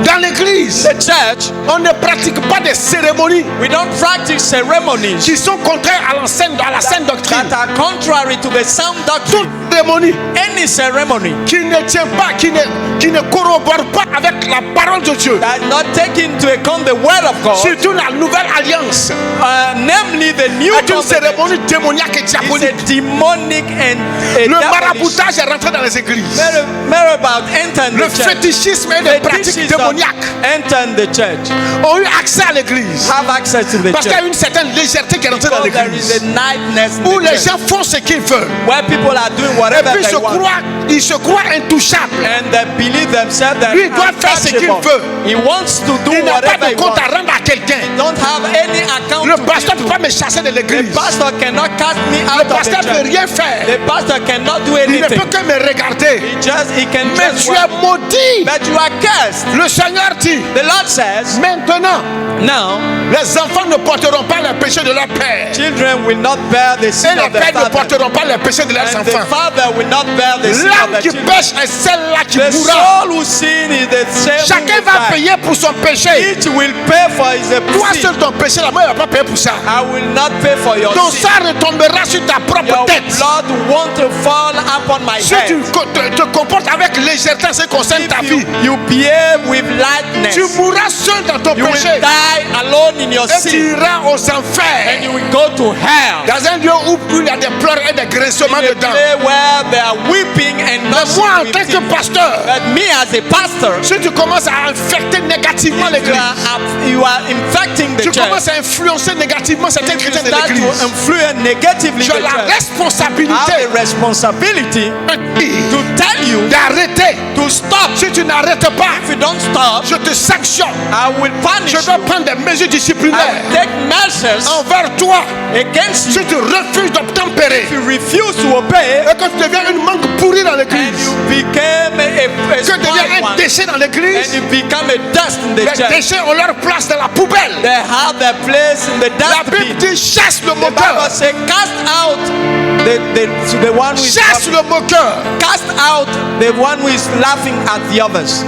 Dans l'église, The church, on ne pratique pas des cérémonies we don't practice ceremonies qui sont contraires à la saine doctrine. that are contrary to the sound Toute doctrine. cérémonie Any ceremony qui ne tient pas, qui ne corrobore pas avec la parole de Dieu, that is not taking into account the word of God, surtout la nouvelle alliance, namely the new est une covenant, cérémonie démoniaque et is a diabolique. demonic and a Le devilish. maraboutage est rentré dans les églises. Marabout entered Le the church. fétichisme et les pratiques Fetishism démoniaques entered the church. ont eu accès à l'église. Have access to the Parce qu'il y church. a une certaine légèreté qui est rentrée dans Because there is l'église. a nightness Où in the les church, gens font ce qu'ils veulent. where people are doing Et whatever puis they ils se croient intouchables. and they believe themselves that Lui, il doit faire ce qu'il untouchable. veut. He wants to do Il n'a pas whatever de he compte wants. à rendre à quelqu'un. Don't have any account Le to pasteur ne give peut to. pas me chasser de The l'église. pastor cannot cast me Le out of the pasteur ne peut church. rien faire. The pastor cannot do Il ne anything. peut que me regarder. He can Mais just tu es maudit. but you are cursed. Le Seigneur dit, The Lord says, maintenant, now les enfants ne porteront pas les péchés de leur père. children will not bear the Et sin les of their pères ne father. porteront pas les péchés de leurs And the enfants. father will not bear the sin of L'âme the qui children. pêche est celle-là qui The mourra. soul who sin is the same who Chacun will va die. payer pour son péché. Each will pay for his Toi sin. seul ton péché, la mort ne va pas payer pour ça. I will not pay for your Ton sin. sang retombera sur ta propre Your tête. blood won't fall upon my Si head. tu te comportes avec légèreté en ce qui concerne ta If vie, you behave with lightness, tu mourras seul dans ton you will péché. die alone in your Et tu sin, iras aux and enfers. you will go to hell. Dans un lieu où il y a des pleurs et des grincements In a dedans. place where they are weeping and Mais gnashing moi, en with tant que teeth. pasteur, But me as a pastor, si tu commences à infecter négativement l'église, you are infecting the tu church. commences à influencer négativement certains You chrétiens de start to l'église, influence negatively tu the as la church. I have responsabilité a responsibility to tell you d'arrêter. to stop. Si tu n'arrêtes pas, If you don't stop, je te sanctionne. I will punish Je you. dois prendre des mesures I disciplinaires will take measures envers toi. against you. Si tu refuses d'obtempérer If you refuse to obey et que tu deviens une manque pourrie dans and l'église, you become a que tu deviens smart un one déchet dans and l'église, you become a dust in the les church, déchets ont leur place dans la poubelle. they have their place in the La Bible dustbin. dit chasse le The Bible moqueur. says, cast out the one who is Chasse le moqueur. cast out the one who is laughing at the others.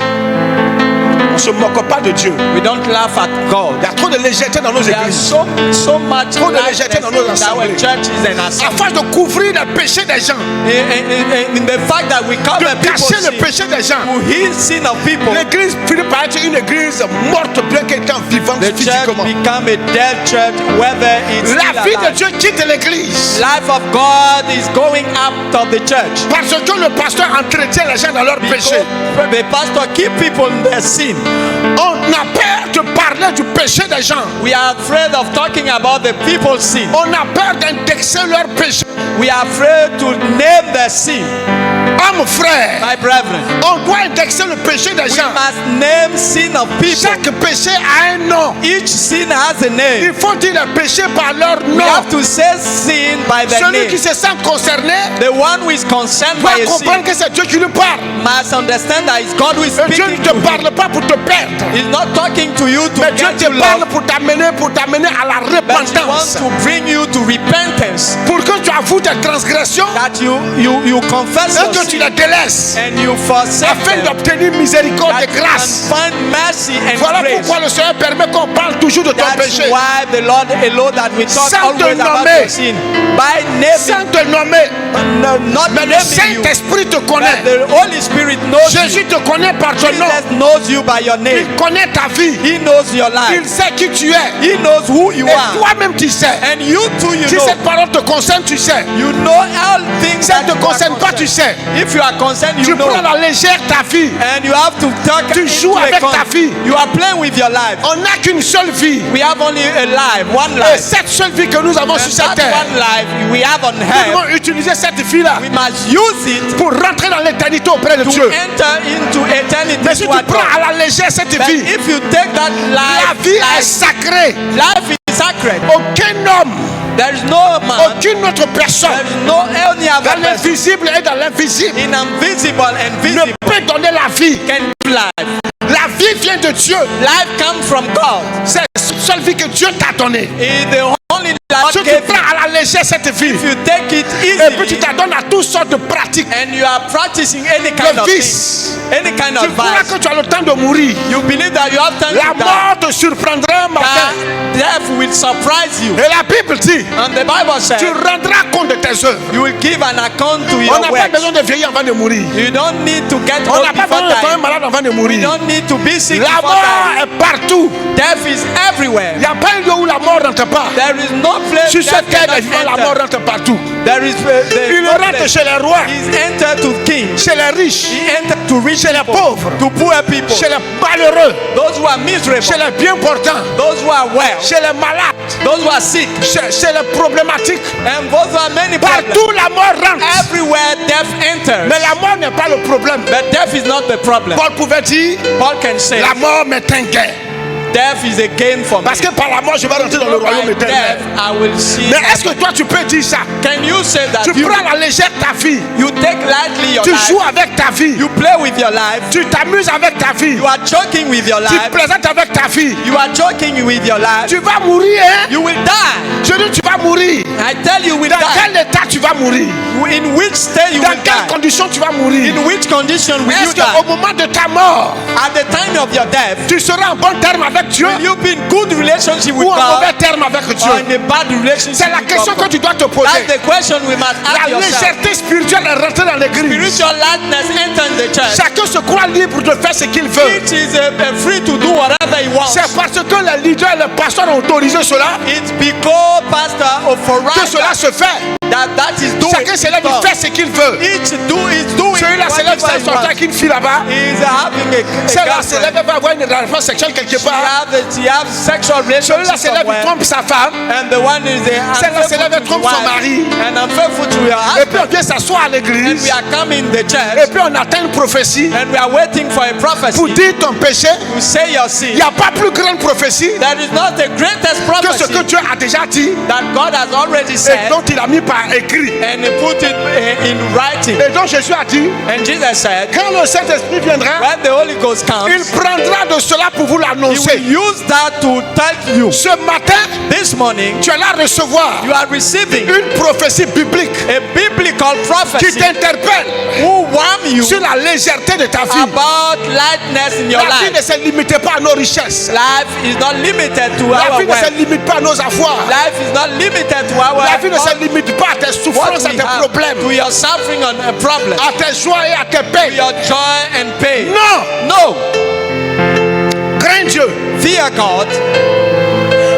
On ne se moque pas de Dieu. We don't laugh at God. Il y a trop de légèreté dans nos There are églises. so much Trop de lightness légèreté dans nos in our assemblées. churches and À assemblies. force de couvrir les péchés des gens, In the fact that we cover de people's cacher le sin, péché des gens, to heal sin of people, l'église finit par être une église morte bien qu'elle étant vivante the church physiquement. become a dead church, whether it's La still vie de alive. Dieu quitte l'église Life of God is going out of the church. parce que le pasteur entretient les gens dans leur Because péché. the pastor keep people in their sin. On a peur de parler du péché des gens. We are afraid of talking about the people's sin. On a peur d'indexer leur péché. We are afraid to name their sin. Homme frère, My brethren, on doit indexer le péché des we gens. must name sin of people. Chaque péché a un nom. Each sin has a name. Il faut dire les péchés par leur We nom. have to say sin by the Celui qui name. se sent concerné The one who is concerned doit by a sin comprendre que c'est Dieu qui lui parle. must understand that it's God who is Et Dieu ne speaking te to him. parle pas pour te perdre. He's not talking to you to Mais Dieu get te you parle love, pour t'amener à la but He wants repentance. to bring you to repentance. Pour que tu avoues tes transgressions That you confess et your que tu les délaisses and you forsake afin them, d'obtenir miséricorde that et you can grâce. find mercy and Voilà grace. pourquoi le Seigneur permet qu'on parle toujours de ton That's péché. why the Lord alone that we talk Sans te always about nommer. your sin. By Sans naming, te nommer, not mais le naming you. Saint-Esprit te But connaît. the Holy Spirit knows you. Jésus te connaît par ton nom. Jesus knows you by your name. Il connaît ta vie. He knows your Il life. sait qui tu es. He knows who you Et are. toi-même tu sais. And you too, you Si know. cette parole te concerne, tu sais. You know all things Si elle that ne te you are concerne pas, tu concerned. sais. If you are concerned, Tu you know. prends à la légère ta vie. And you have to talk Tu joues avec ta vie. You are playing with your life. On n'a qu'une seule vie. We have only a life, one Et life. cette seule vie que nous avons And sur cette that terre, one life we have on nous earth. devons utiliser cette vie-là We must use it pour rentrer dans l'éternité auprès de to Dieu. enter into eternity. Mais si tu toward prends God. à la légère cette But vie, if you take that la life, vie est sacrée. life is sacred. Aucun homme, There is no man, aucune autre personne, there is no any other dans person l'invisible et dans l'invisible, in invisible and ne visible peut donner la vie. can give life. La vie vient de Dieu. Life comes from God. C'est la seule vie que Dieu t'a donnée. It's the only life Si God tu gave you. prends à la légère cette vie, If you take it et puis tu easily t'adonnes à toutes sortes de pratiques, and you are practicing any kind le of thing, vice, any kind tu of crois vice, que tu as le temps de mourir. you believe that you have time La to die. mort te surprendra un matin. Death will surprise you. Et la Bible dit, And the Bible says tu rendras compte de tes œuvres. you will give an account to On your n'a pas works. besoin de vieillir avant de mourir. You don't need to get On old n'a pas before besoin de faire un dying. malade avant de You mourir. don't need to be sick La before mort dying. est partout. Death is everywhere. Il n'y a pas un lieu où la mort rentre pas. There is no place Sur death cette terre, cannot des vivants, la mort enter. rentre partout. There is Il no rentre place. chez les rois, He's entered to kings. chez les riches, He entered to rich chez les people, pauvres, to poor people, chez les malheureux, those who are miserable, chez les bien portants, those who are well, chez les malades, those who are sick, chez les problématiques. and those who are many problems. Partout la mort rentre. Everywhere death enters. Mais la mort n'est pas le problème. But death is not the problem. Paul pouvait dire, Paul can say la mort m'est un gain. death is a gain for me. Parce que par la mort, je vais rentrer dans le royaume By éternel. death, I will see. Mais est-ce que toi, tu peux dire ça? Can you say that Tu you prends à la légère ta vie. take lightly your Tu life, joues avec ta vie. you play with your life, Tu t'amuses avec ta vie. you are joking with your Tu life, te présentes avec ta vie. you are joking with your life, Tu vas mourir, hein? you will die. Je dis, tu vas mourir. I tell you, you will Dans die. quel état tu vas mourir? In which state you Dans will quelles die? conditions tu vas mourir? In which condition will you Est-ce qu'au die? moment de ta mort, At the time of your death, tu seras en bon terme avec Dieu will you be in good relationship with ou en mauvais God terme avec or Dieu? in a bad relationship C'est la with question que God? tu dois te That's poser. the question we must ask La yourself. légèreté spirituelle est rentrée dans l'église. Spiritual lightness enters the church. Chacun se croit libre de faire ce qu'il veut. Each is free to do whatever he wants. C'est parce que les leaders et les pasteurs ont autorisé cela It's because pastor que cela authorized se fait. that is doing. Chacun se lève, il fait ce qu'il veut. Each is doing Celui-là se lève, whatever c'est he sorti wants. avec une fille là-bas. He's having a Celle-là se lève, girlfriend. elle va avoir une relation sexuelle quelque part. She have sexual relationship Celui-là se lève, il somewhere. trompe sa femme. And the one is Celle-là se lève, elle trompe son mari. and unfaithful to your Et puis husband. on vient s'asseoir à And l'église. we are coming in the Et church puis on attend une prophétie and we are waiting for a prophecy pour dire ton péché. to say your Il sin. n'y a pas plus grande prophétie That is not the greatest que ce que prophecy Dieu a déjà dit that God has already et said dont il a mis par écrit. and he put it in writing. Et donc Jésus a dit, And Jesus said, quand le Saint-Esprit viendra, when the Holy Ghost il comes, prendra de cela pour vous he l'annoncer. will use that to tell you. Ce matin, This morning, tu allais recevoir you are receiving une prophétie biblique a biblical qui prophecy t'interpelle who warn you sur la légèreté de ta vie. about lightness in your La vie ne life. se limite pas à nos richesses. Life is not limited to La our vie ne se wealth. limite pas à nos avoirs. Life is not limited to our La vie ne se what limite pas à tes souffrances, à we tes have, problèmes, to your suffering and problems, à tes joies et à tes to peines. your joy and pain. Non, No, crains Dieu, fear God,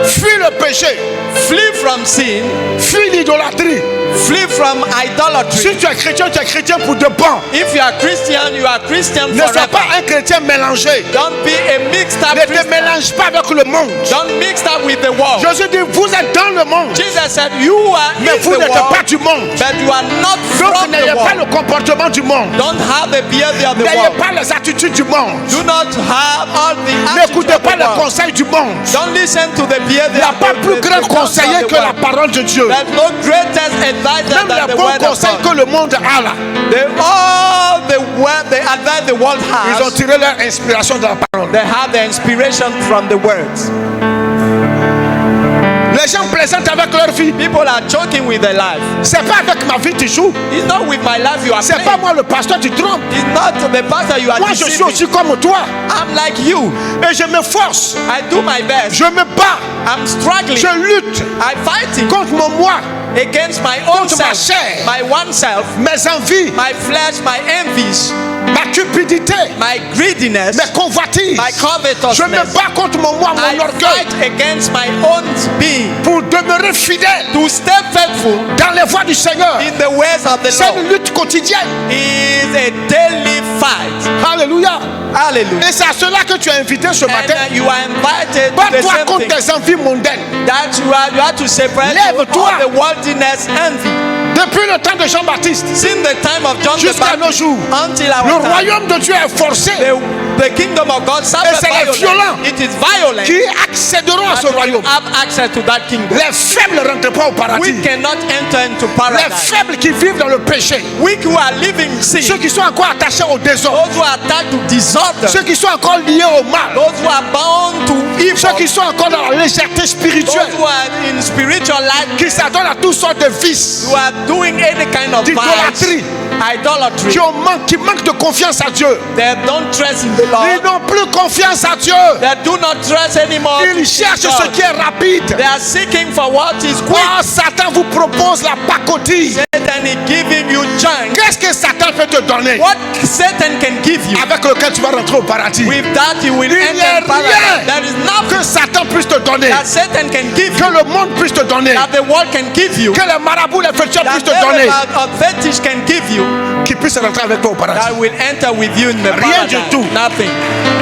fuis le péché, flee from sin, fuis l'idolâtrie. flee from idolatry. Si tu es chrétien pour de bon. If you are Christian Ne sois forever. pas un chrétien mélangé. Don't be a mixed up Ne te Christian. mélange pas avec le monde. Don't mix up with the world. Jésus dit, vous êtes dans le monde, Jesus said, you are mais in vous the n'êtes world, pas du monde. but you are not Donc from n'ayez the pas world. le comportement du monde. Don't have the behavior of the N'ayez world. pas les attitudes du monde. Do not have all the attitude N'écoutez of pas the les world. conseils du monde. Don't listen to the Il n'y behavior a pas plus grand conseiller que la parole de Dieu. There's no greatest advisor Même than les the bons word of conseils God. que le monde a là, All the advice the world ils ont has, tiré leur inspiration de la parole. they have the inspiration from the words. Les gens plaisantent avec leur vie. People are joking with their life. C'est pas avec ma vie tu joues. It's not with my life you are C'est playing. pas moi le pasteur tu trompes. It's not the pastor you are Moi je suis deceiving. aussi comme toi. I'm like you. Et je me force. I do my best. Je me bats. I'm struggling. Je lutte I'm fighting contre mon moi, against my own contre ma self, chair, my one self, mes envies, my flesh, my envies, ma cupidité, my greediness, mes convoitises. my Je me covetousness. bats contre mon moi, I mon orgueil, fight against my own being pour demeurer fidèle to stay faithful dans les voies du Seigneur. in the ways of the C'est Lord. une lutte quotidienne. Is a daily fight. Alléluia. Hallelujah. Et c'est à cela que tu es invité ce And matin. you are invited to the Bats-toi same contre thing. tes envies mondaines. That you have to separate Lève-toi. all the worldliness envy. Depuis le temps de Jean-Baptiste Since the time of John the jusqu'à nos Baptist jours, until le our time, royaume de Dieu est forcé. the kingdom of God suffered Et c'est les violence. violents It is violent qui accéderont à that ce we royaume. have access to that kingdom. Les faibles ne rentrent pas au We paradis. cannot enter into Les paradise. faibles qui vivent dans le péché. We who are living sin, Ceux qui sont encore attachés au désordre. those who are attached to disorder, Ceux qui sont encore liés au mal. those who are bound to evil, Ceux qui sont encore dans la légèreté those spirituelle. who are in spiritual life, Qui s'adonnent à toutes sortes de vices. who are doing any kind of D'idolâtrie. idolatry, Qui manquent de confiance à Dieu. they don't trust in the Ils Lord. n'ont plus confiance à Dieu. They do not trust anymore. Ils cherchent ce qui est rapide. They are seeking for what is quick. Oh, Satan vous propose la pacotille. Satan is giving you junk. Qu'est-ce que Satan peut te donner What Satan can give you, avec lequel tu vas rentrer au paradis? with that you will Il n'y a enter paradise. rien There is nothing que Satan puisse te donner, that Satan can give que you, le monde puisse te donner, that the world can give you, que les marabouts, les féticheurs that puissent te donner, every fetish can give you, qui puisse rentrer avec toi au paradis. that will enter with you in the Rien du paradise. tout. Nothing.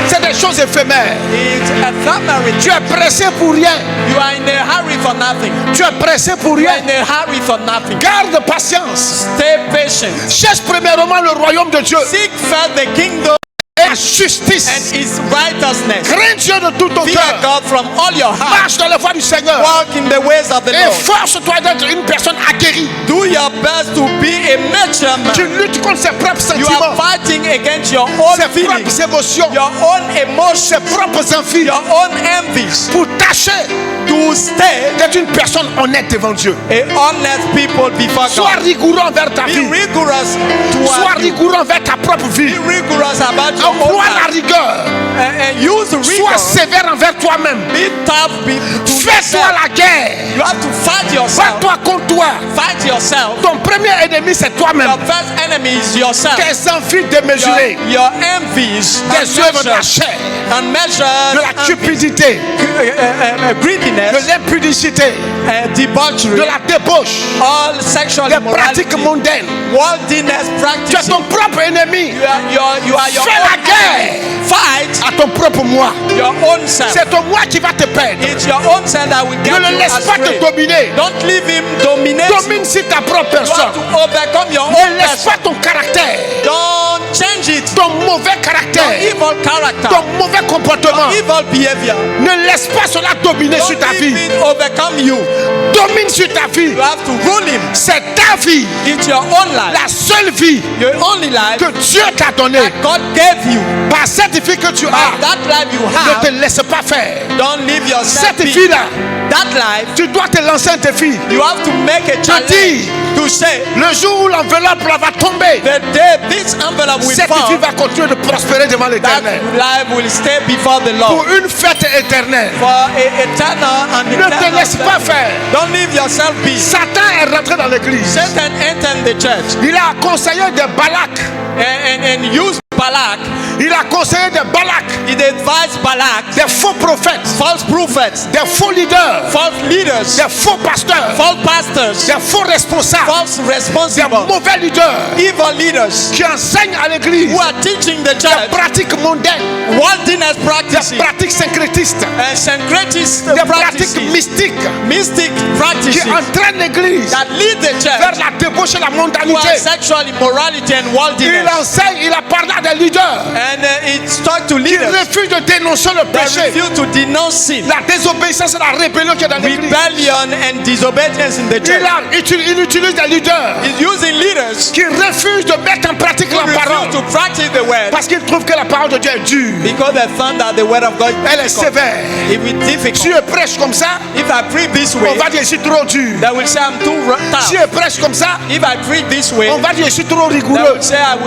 C'est des choses éphémères. It's ephemeral. Tu es pressé pour rien. You are in a hurry for nothing. Tu es pressé pour You are rien. in a hurry for nothing. Garde patience. Stay patient. Cherche premièrement le royaume de Dieu Seek first the kingdom et la justice. and his righteousness. Crains Dieu de tout ton Fear cœur. God from all your heart. Marche dans les voies du Seigneur. Walk in the ways of the Lord. Efforce-toi d'être une personne aguerrie. Do your best to be a mature Tu man. luttes contre ses propres You are sentiments, fighting against your own ses feelings, propres émotions, your own ses emotions, propres envies your own envies, pour tâcher to stay d'être une personne honnête devant Dieu. a honest people before Sois God. rigoureux envers ta Be vie. rigorous Sois towards you. rigoureux envers ta propre vie. Be rigorous about your own Emploie la life. rigueur. And use Sois rigor. sévère envers toi-même. Be tough. To Fais-toi yourself. la guerre. You have to fight yourself. Bats-toi contre toi. Fight yourself. Ton premier ennemi, c'est toi-même. Your first enemy is yourself. Tes envies démesurées, Your envies, tes œuvres de la chair, and measures, de la cupidité, greediness, de l'impudicité, debauchery, de la débauche, all sexual des immorality, pratiques mondaines. worldliness Tu es practices. ton propre ennemi. You are your Fais own la guerre enemy. Fight à ton propre moi. your own self. C'est ton moi qui va te perdre. It's your own self that will Ne get le you laisse pas astray. te dominer. Don't leave him dominate you. Domine sur ta propre You have personne. to overcome your Ne own laisse person. pas ton caractère, Don't change it. ton mauvais Your caractère, evil character, ton mauvais comportement. evil behavior. Ne laisse pas cela dominer sur Don't ta leave vie. it overcome you. Domine sur ta vie. You have to rule him. C'est ta vie, It's your own life. la seule vie Your only life que Dieu t'a donnée. that God gave you. Par cette vie que tu By as, that life you ne te have, laisse pas faire. don't leave yourself Cette be. vie-là, That life, tu dois te lancer un défi. you have to make a challenge dis, to say, le jour où l'enveloppe là va tomber, the day this envelope will cette vie fall, va continuer de prospérer devant that l'éternel. life will stay before the Lord. Pour une fête éternelle. For a eternal and Ne te eternal laisse pas blessing. faire. Don't leave yourself be. Satan est rentré dans l'église. Satan entered the church Il a conseillé des Balak. and used Balak. Il a conseillé des Balak, He advised Balak, des faux prophètes, false prophets, des faux leaders, false leaders, des faux pasteurs, false pastors, des faux responsables, false des responsible, mauvais leaders evil leaders qui enseignent à l'église who are teaching the des church pratiques mondaines, worldliness des practices pratiques syncrétistes, and syncretist des practices, pratiques mystiques mystic qui practices entraînent l'église that lead the vers church la débauche et la to mondanité. sexual immorality and Il worldliness. enseigne, il a parlé à des leaders And it's talked to qui leaders refusent de dénoncer le that péché, refuse to denounce sin, la désobéissance et la rébellion qui est dans l'église. rebellion and disobedience in the church. Il utilise des leaders He's using leaders qui refusent de mettre en pratique who la parole. refuse to practice the word. Parce qu'ils trouvent que la parole de Dieu est dure. Because they found that the word of God Elle est sévère. it will Si difficult. je prêche comme ça, If I preach this on way, va dire je suis trop dur. they will say I'm too Si tough. je prêche comme ça, If I preach this way, on va dire je suis trop they rigoureux. will say I'm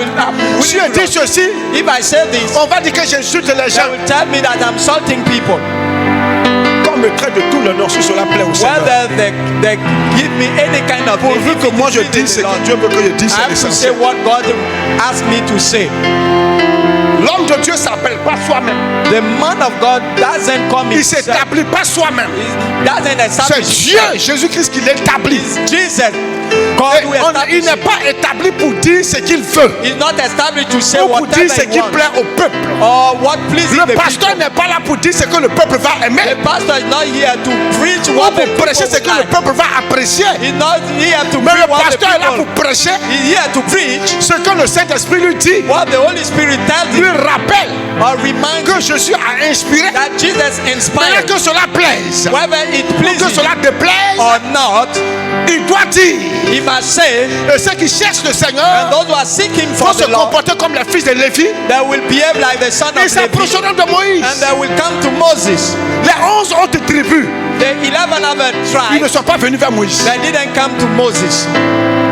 Si je willing dis to. ceci, If I say this, on va dire que j'insulte les they gens. will tell me that I'm insulting people. Qu'on me traite de tout le nom, si cela plaît au Seigneur. Whether they give me any kind of Pourvu que moi je dise ce que Dieu veut que je dise, I c'est have to say l'essentiel. what God asked me to say. L'homme de Dieu s'appelle pas soi-même. The man of God doesn't come Il himself. s'établit pas soi-même. He doesn't C'est establish Dieu, himself. Jésus-Christ, qui l'établit. It's Jesus. God Et who il established n'est him. pas établi pour dire ce qu'il veut He's not established to say ou pour whatever dire ce he qui wants plaît au peuple. or what pleases Le the pasteur people. n'est pas là pour dire ce que le peuple va aimer The pastor is not here to preach ou what the pour people prêcher ce would que le like. peuple va apprécier. He's not here to Mais preach le what the pasteur est là pour people. prêcher He's here to preach ce que le Saint-Esprit lui dit, what the Holy Spirit tells lui him rappelle or reminds que him Jésus a inspiré. that Jesus Maintenant inspired. que cela plaise, Whether it ou que pleases cela déplaise, or not, il doit dire. he must say, Et ceux qui cherchent le and Seigneur those who are seeking for vont se the Lord, comporter comme les fils de Lévi. they will behave like the son Ils of Levi, s'approcheront de and Moïse. they will come to Moses. Les 11 autres tribus, The 11 other ils ne tribes, sont pas venus vers Moïse. they didn't come to Moses.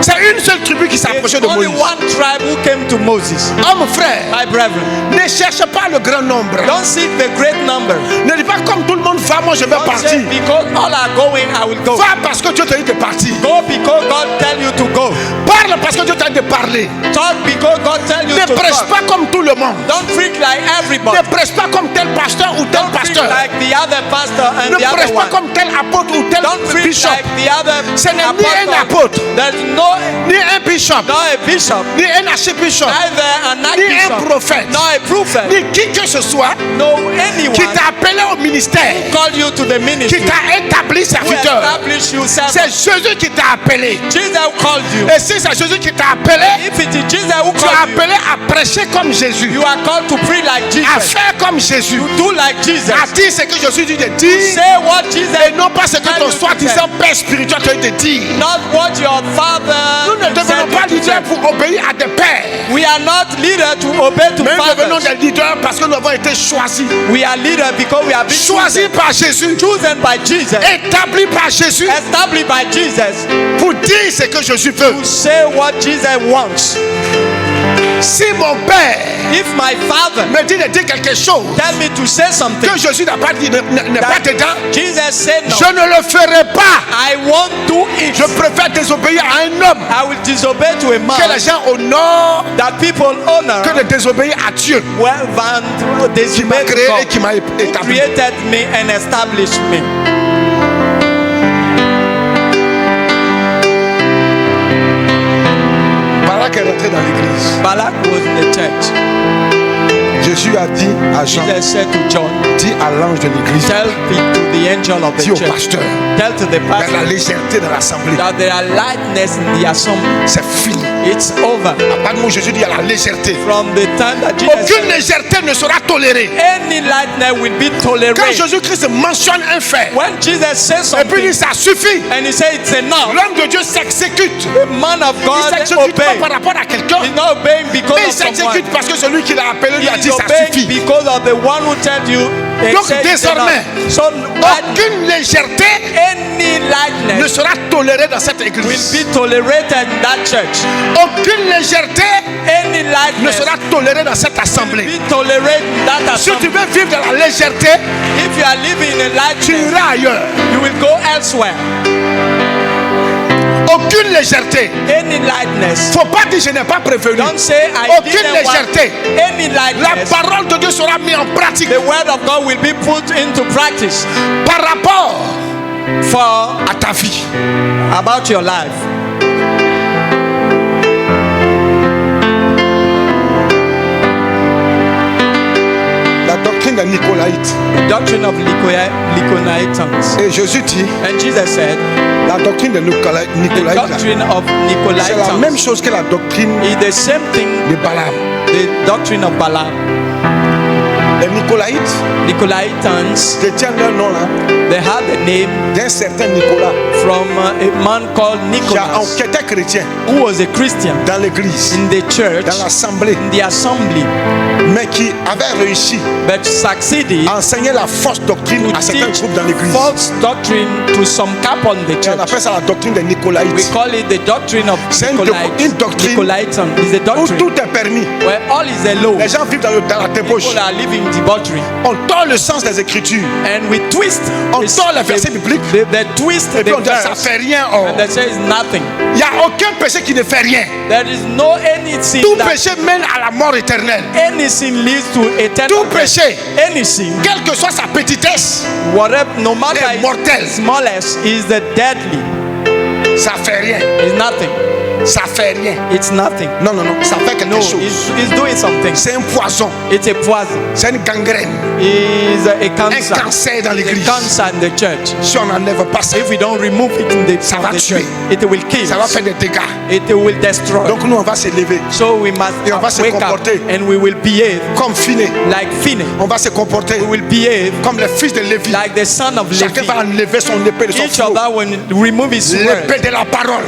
C'est une seule tribu qui It's s'approchait de only Moïse. one tribe who came to Moses. Homme frère, My brethren, ne cherche pas le grand nombre. don't seek the great number. Ne dis pas comme tout le monde va, moi je vais Don't say, partir. because all are going, I will go. Va parce que Dieu t'a dit de partir. Go because God tell you to go. Parle parce que Dieu t'a dit de parler. Talk because God tell you Ne to prêche talk. pas comme tout le monde. Don't preach like everybody. Ne prêche pas comme tel pasteur ou tel Don't preach pasteur. like the other pastor and Ne the prêche other pas one. comme tel apôtre ou tel Don't preach bishop. like the other Ce n'est ni un apôtre, There's no ni un bishop, a bishop, ni un archbishop, neither an ni un archbishop, prophète, nor a prophet, ni qui que ce soit no anyone qui t'a appelé au ministère, called you to the qui ministry, t'a établi who serviteur. established you C'est servant. Jésus qui t'a appelé. Jesus who called you. Et si c'est Jésus qui t'a appelé, If it is Jesus who tu es called you, appelé à prêcher comme Jésus, you are called to preach like à Jesus, faire comme Jésus, to do like Jesus, à dire ce que Jésus dit de dire, say what Jesus, et non pas ce que ton soi-disant père spirituel te dit de dire. not what your father Nous ne devenons said pas you to leaders say. pour obéir à des pères, We are not leaders to obey to mais nous devenons fathers. des leaders parce que nous avons été choisis. We are leaders because we have been Choisis par Jésus, chosen by Jesus, établis par Jésus established by Jesus, pour dire ce que Jésus veut. to say what Jesus wants. Si mon père If my father me dit de dire quelque chose tell me to say something, que Jésus n'a pas dit, n'est pas dedans, Jesus said no, je ne le ferai pas. I won't do it. Je préfère désobéir à un homme I will disobey to a que man les gens honorent that people honor que de désobéir à Dieu well than qui m'a disobey to créé et God, qui m'a who établi. created me and established me. Balak est rentré dans l'église. Balak was in the church. Jésus a dit à Jean, Jesus said to John, dis à l'ange de l'église, tell to the angel of dis the au church, pasteur, tell to the il y a la pastor légèreté dans l'assemblée. that there are lightness in the assembly. C'est fini. It's over. À part de moi, Jésus dit il y a la légèreté. From the time that Jesus Aucune légèreté ne sera tolérée. any lightness will be Quand tolerated. Jésus-Christ mentionne un fait, When Jesus says et puis il something dit ça suffit, and he says it's enough, l'homme de Dieu s'exécute. the man of Il God ne s'exécute pas obey. par rapport à quelqu'un, He's not obeying because mais il of someone. s'exécute parce que celui qui l'a appelé lui a He dit is ça obeying suffit. because of the one who told you. They Donc, say it's désormais, enough. So Aucune légèreté any ne lightness sera tolérée dans cette will église. be tolerated in that church. Aucune légèreté Any ne lightness sera tolérée dans cette will assemblée. be tolerated in that Si tu assembly. veux vivre dans la légèreté, If you are living in a tu lightness, iras ailleurs. you will go elsewhere. Aucune légèreté. Any lightness. Faut pas dire je n'ai pas prévenu. Don't say I Aucune didn't want légèreté. any La lightness. parole de Dieu sera mise en pratique The word of God will be put into practice par rapport for à ta vie. about your life. La doctrine des Nicolaïtes. The doctrine of Nicolaitans. Et Jésus dit, And Jesus said, la doctrine des the Nicolaïtes, là, doctrine of c'est la même Nicolaitans chose que la doctrine is the same thing, de Balaam. the doctrine of Balaam. Les Nicolaïtes Nicolaitans, détiennent leur nom là they had the name d'un certain Nicolas. from a man called qui Nicholas, était chrétien who was a Christian dans l'église, in the church, dans l'assemblée, in the assembly, mais qui avait réussi but succeeded à enseigner la fausse doctrine à to certains teach groupes dans l'église. false doctrine to some couple in the Et on church. appelle ça la doctrine des We Nicolaïtes, call it the doctrine of C'est une doctrine Nicolaitan. It's a où doctrine tout est permis. where all is allowed. Les gens vivent dans la débauche. People are living debauchery, On tord le sens des Écritures. and we twist. On tord les versets bibliques. They twist Et puis on the dit ça verse, fait rien. Oh. and they say it's nothing. Il n'y a aucun péché qui ne fait rien. There is no anything Tout that péché mène à la mort éternelle. anything leads to eternal Tout death. péché, Anything, quelle que soit sa petitesse, whatever, no matter est mortel. its smallest, is the deadly. Ça fait rien. It's nothing. Ça fait rien. It's nothing. Non, non, non. Ça fait quelque No, chose. it's doing something. C'est un poison. It's a poison. C'est une gangrène. It's a cancer. Un cancer dans It's l'église. a cancer in the church. Si on n'enlève pas ça, If we don't remove it in the, Ça va from the tuer. church, it will kill. ça va faire des dégâts. It will destroy. Donc nous, on va se lever So we must Et on va se wake up comporter. and we will behave comme Phiné. like Phineas. On va se comporter We will behave comme le fils de Lévi. like the son of Chacun va Levi. enlever son épée de son Each of flot. us will remove his L'épée sword. de la parole.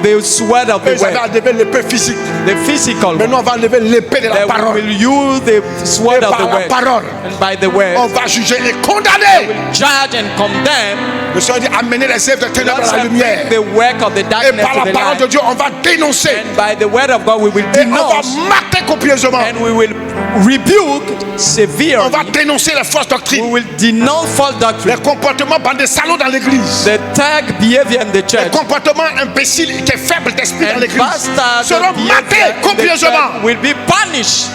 The sword of Eux, the ils avaient word. enlevé l'épée physique. The physical Mais one. nous, on va enlever l'épée de la That we parole. will use the sword Et of par the la word. parole, And by the word, on va juger et condamner. judge and condemn. Le Seigneur dit amener les œuvres de ténèbres Not à la lumière. separate the work of the Et darkness par to la the parole de light. Dieu, on va dénoncer. And by the word of God, we will Et on va denounce mater copieusement. and we will rebuke severely. On va dénoncer les fausses We doctrines. will denounce false doctrine. Les comportements bandés salauds dans l'église. The thug behavior in the Les church comportements imbéciles qui est faible d'esprit dans and l'église bastard seront matés behavior in the copieusement. church will be punished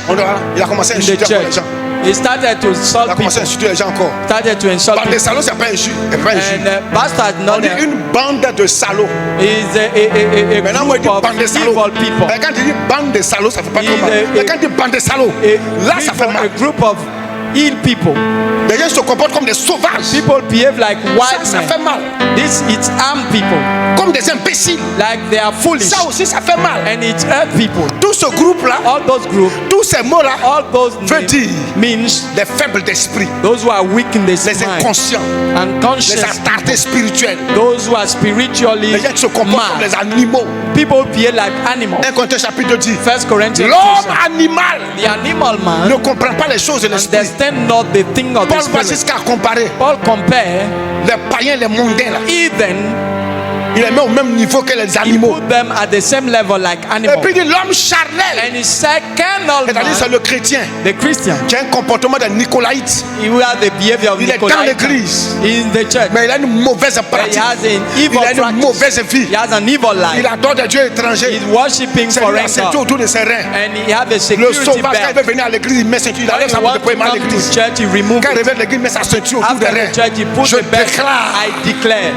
Il a commencé à in the insulter encore les church. gens. He started to Il insult a commencé à people. insulter les gens encore. Started to insult Bande de people. salauds, c'est pas injure. C'est pas injure. And bastard On not dit a, une bande de salauds. is a Maintenant, moi, je group dis bande de of salauds. evil people. Mais quand tu dis bande de salauds, ça fait pas trop mal. Mais quand tu dis bande de salauds, là, ça fait A mal. group of ill people. Les gens se comportent comme des sauvages. People behave like wild Ça fait men. mal. This it harm people. Comme des imbéciles. Like they are foolish. Ça aussi, ça fait mal. And it hurt people. Tout ce groupe-là, All those groups, tous ces mots-là, all those veut dire means les faibles d'esprit, those who are weak in the les mind, inconscients, les unconscious, attardés spirituels, those who are spiritually les gens qui se comportent comme mad. les animaux. People behave like animals. 1 Corinthiens chapitre 2 dit, 1 Corinthians l'homme 2, animal the animal man ne comprend pas les choses de l'esprit. understand not the thing of the Paul va spirit. jusqu'à comparer Paul compare les païens, les mondains là. heathen, Il les met au même niveau que les he animaux. put them at the same level like Et animals. puis il dit l'homme charnel. And he said, carnal C'est-à-dire c'est man, le chrétien the Christian, qui a un comportement de Nicolaïte. he will have the behavior of Il est dans Nicolaitan l'église. in the church. Mais il a une mauvaise But he pratique. has an Il evil a une practice. mauvaise vie. He has an evil Il life. adore des dieux étrangers. He's worshipping C'est lui foreign la ceinture God. autour de ses reins. And he has a Le security sauvage, quand il belt. veut venir à l'église, il met ceinture. Il When enlève he sa wants pour to aller à come to l'église. church, he removes Quand il it. révèle l'église, il met sa ceinture autour des After reins. the church, he puts Je the belt. déclare I declare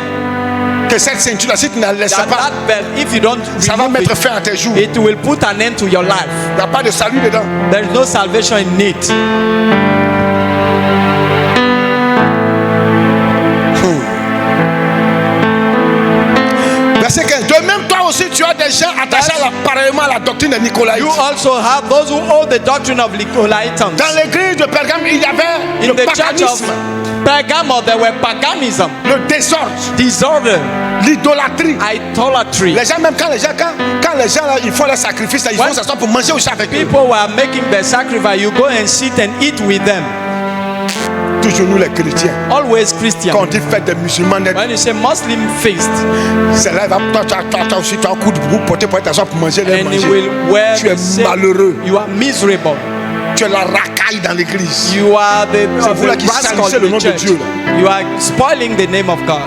que cette ceinture-là, si tu ne la laisses that pas, that belt, if you don't ça va remove mettre it, fin à tes jours. it will put an end to your life. Il n'y a pas de salut dedans. There is no salvation in it. Verset 15. De même, toi aussi, tu as des gens attachés pareillement à la doctrine de Nicolaïte. You also have those who hold the doctrine of Nicolaitans. Dans l'église de Pergame, il y avait In le the church of paganisme, Pergamo, there were paganism, le désordre, disorder, l'idolâtrie. idolatry. Les gens, même quand les gens, quand les gens là, ils font leur sacrifice, là, ils When vont s'asseoir pour manger aussi avec eux. People were making the sacrifice. You go and sit and eat with them. Toujours nous les chrétiens. Always Christian. Quand on dit fête des musulmans, When you say Muslim feast, c'est là, toi aussi, tu as un coup de broupe porté pour t'asseoir pour manger, les and you manger. will wear Tu es the same, malheureux. you are miserable. Tu es la racaille dans l'église. You are the, C'est vous là qui rascal salissez in le nom the de church. Dieu, You are spoiling the name of God.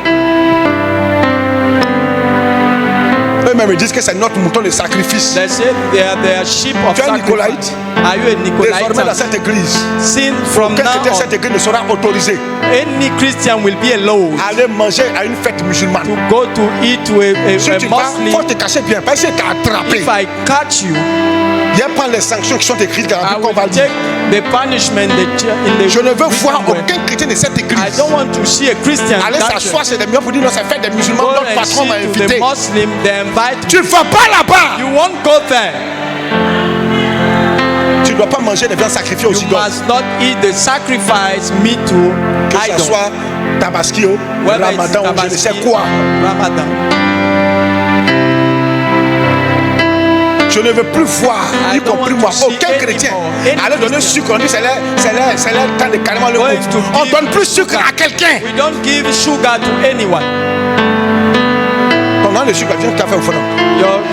Eux-mêmes ils disent que c'est notre mouton de sacrifice. They say they are sheep of Tu es un sacrifice. Nicolaïte. Are you a Désormais dans Nicolaitan? cette église, Sin from aucun now chrétien de cette on, église ne sera autorisé any Christian will be allowed à aller manger à une fête musulmane. to go to eat to Si a tu vas, il faut Muslim. te cacher bien. Parce que tu as attrapé. If I catch you, Il y a pas les sanctions qui sont écrites dans la I Bible qu'on will va dire. take the punishment in the Je ne veux written voir word. aucun chrétien de cette I église don't want to see a Christian aller that s'asseoir chez des miens pour dire non, c'est fête des musulmans, go notre and patron m'a see to the invité. Muslim, they invite Tu ne vas pas là-bas. you. Won't go there. Tu ne dois pas manger des viandes sacrifiées aux You idoles. must not eat the sacrifice meat to Que ce idol. soit Tabaski, whether it's Ramadan, ou je ne sais Tabaski quoi. or Ramadan. Je ne veux plus voir, I y don't compris want moi, to see aucun chrétien any aller donner Christian. sucre. On dit c'est leur temps de carrément le Going mot. to On give donne plus sucre à quelqu'un. We don't give sugar to anyone. Pendant le sucre, viens café au fond.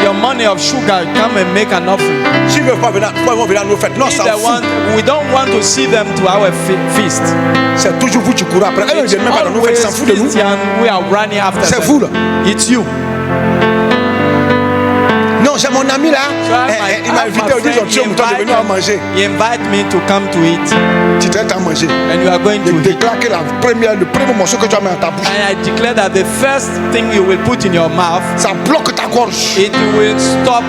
Your money of sugar, come and make an offering. S'ils ne veulent pas venir, pourquoi ils vont venir à nos fêtes? Non, If ça they fout. want, we don't want to see them to our feast. C'est toujours vous qui courez après. Eux, ils ne It's viennent même pas dans nos fêtes, ils s'en always foutent de nous. Christian, we are running after C'est them. vous, là. It's you. Non, j'ai mon ami là. So I have Il m'a invité au 10 octobre, de venir à manger. he invite me to come to eat, Tu dois à manger. and you are going Je to eat. déclare que le premier morceau que tu as mis dans ta bouche, And I declare that the first thing you will put in your mouth, ça bloque ta gorge. it will stop